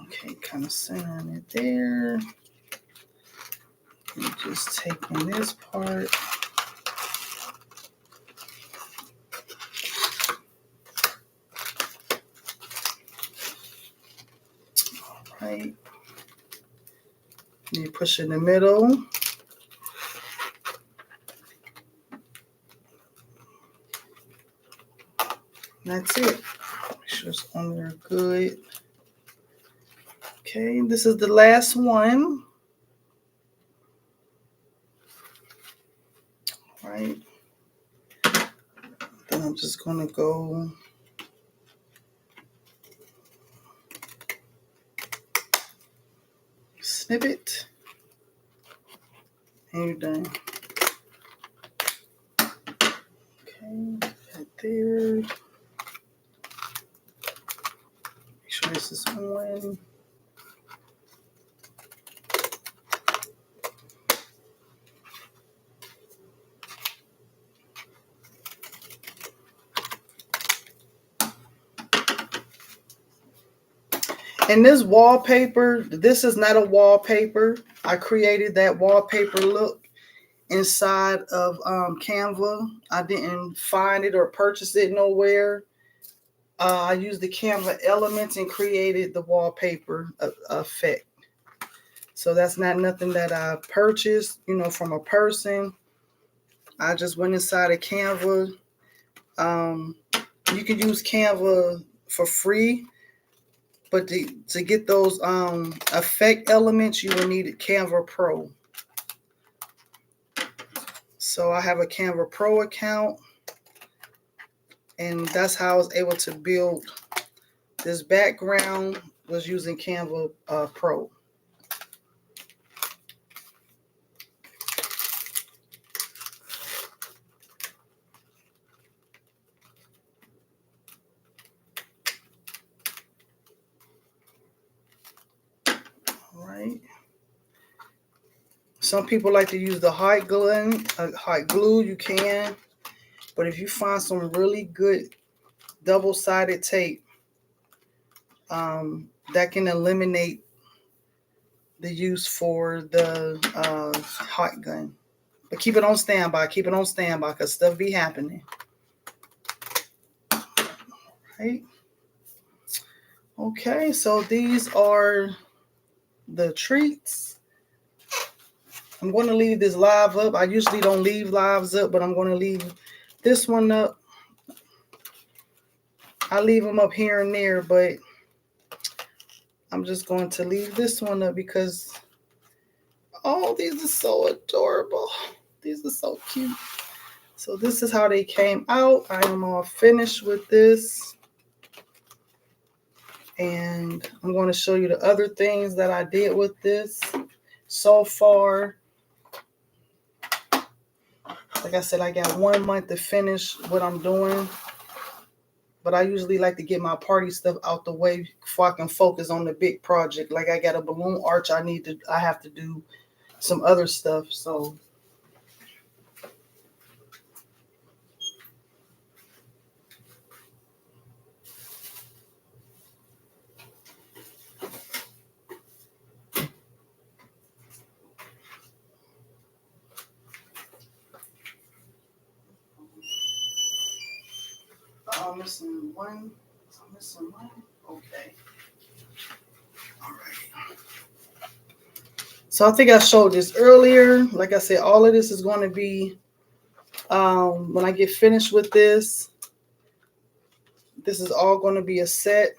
Okay, kind of centering it there. You're just taking this part. All right. You push in the middle. That's it. Make sure it's on there good. Okay, this is the last one. All right. Then I'm just going to go snip it. And you're done. Okay, right there. Make sure this is on. And this wallpaper, this is not a wallpaper. I created that wallpaper look inside of Canva. I didn't find it or purchase it nowhere. I used the Canva elements and created the wallpaper effect. So that's not nothing that I purchased, from a person. I just went inside of Canva. You can use Canva for free. But to get those effect elements, you will need a Canva Pro. So I have a Canva Pro account. And that's how I was able to build this background, was using Canva Pro. All right. Some people like to use the hot glue, you can. But if you find some really good double-sided tape, that can eliminate the use for the hot gun. But keep it on standby. Keep it on standby because stuff be happening. Right. Okay, so these are the treats. I'm going to leave this live up. I usually don't leave lives up, but I'm going to leave this one up. I leave them up here and there, but I'm just going to leave this one up because, oh, these are so adorable. These are so cute. So this is how they came out. I am all finished with this. And I'm going to show you the other things that I did with this so far. Like I said, I got 1 month to finish what I'm doing. But I usually like to get my party stuff out the way before I can focus on the big project. Like I got a balloon arch I have to do some other stuff. So I'm missing one. I'm missing one. Okay. All right. So I think I showed this earlier. Like I said, all of this is going to be when I get finished with this. This is all going to be a set.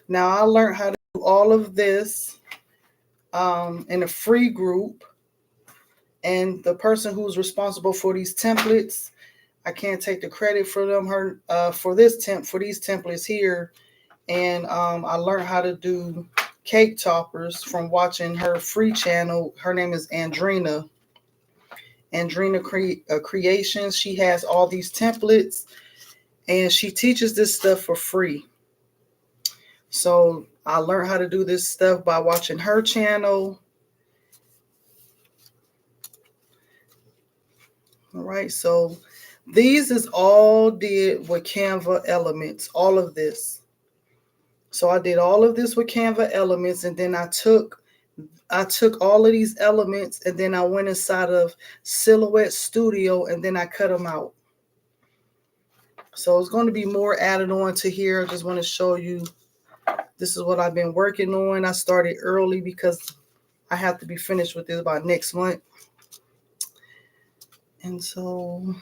Now I learned how to do all of this in a free group, and the person who's responsible for these templates, I can't take the credit for them. For these templates here, and I learned how to do cake toppers from watching her free channel. Her name is Andrina Creations. She has all these templates, and she teaches this stuff for free. So I learned how to do this stuff by watching her channel. All right, so these is all did with Canva Elements, all of this. So I did all of this with Canva Elements, and then I took all of these elements, and then I went inside of Silhouette Studio, and then I cut them out. So it's going to be more added on to here. I just want to show you this is what I've been working on. I started early because I have to be finished with this by next month. And so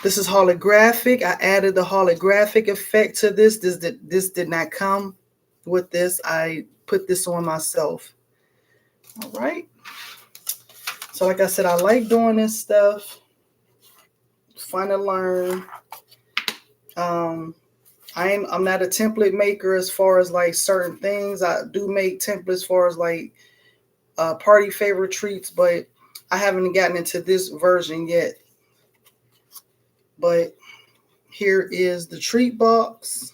this is holographic. I added the holographic effect to this. This did not come with this. I put this on myself. All right. So like I said, I like doing this stuff. It's fun to learn. I'm not a template maker as far as like certain things. I do make templates as far as like party favorite treats, but I haven't gotten into this version yet. But here is the treat box,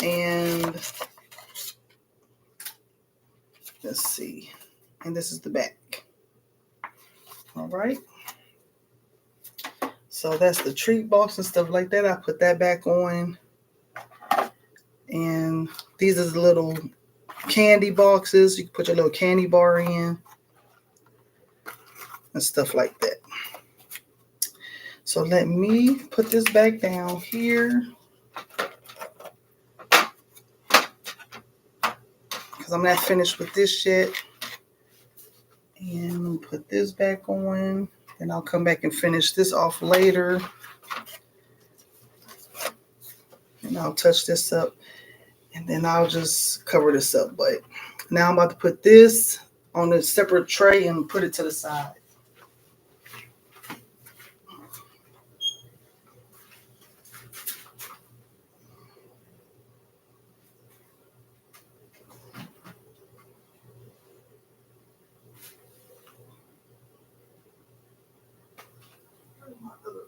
and let's see, and this is the back. All right. So that's the treat box and stuff like that. I put that back on. And these are the little candy boxes. You can put your little candy bar in and stuff like that. So let me put this back down here, because I'm not finished with this yet. And put this back on, and I'll come back and finish this off later. And I'll touch this up, and then I'll just cover this up. But now I'm about to put this on a separate tray and put it to the side.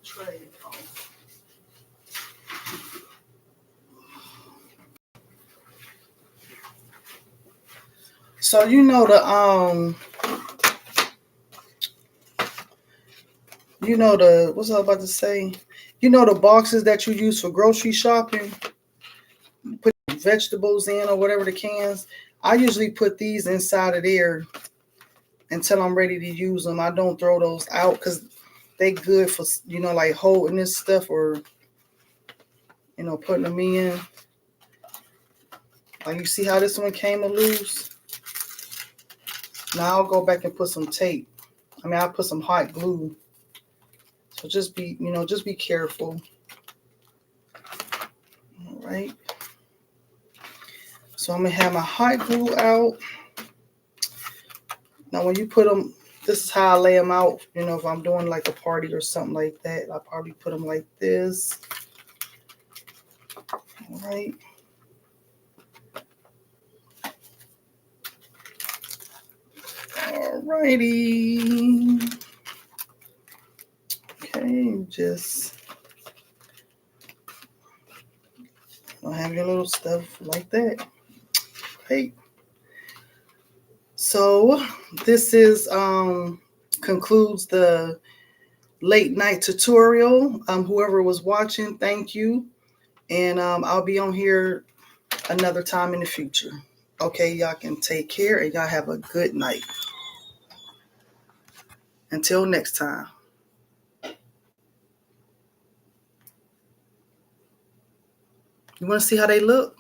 Tray. So you know the what's I about to say? You know the boxes that you use for grocery shopping? Put vegetables in or whatever, the cans. I usually put these inside of there until I'm ready to use them. I don't throw those out because they good for, like holding this stuff or, putting them in. Like you see how this one came loose? Now I'll go back and put some tape. I'll put some hot glue. So just be careful. All right. So I'm going to have my hot glue out. Now when you put them, this is how I lay them out. If I'm doing like a party or something like that, I'll probably put them like this. All right. All righty. Okay, just have your little stuff like that. Right. So this is concludes the late night tutorial. Whoever was watching, thank you. And I'll be on here another time in the future. Okay, y'all can take care and y'all have a good night. Until next time. You want to see how they look?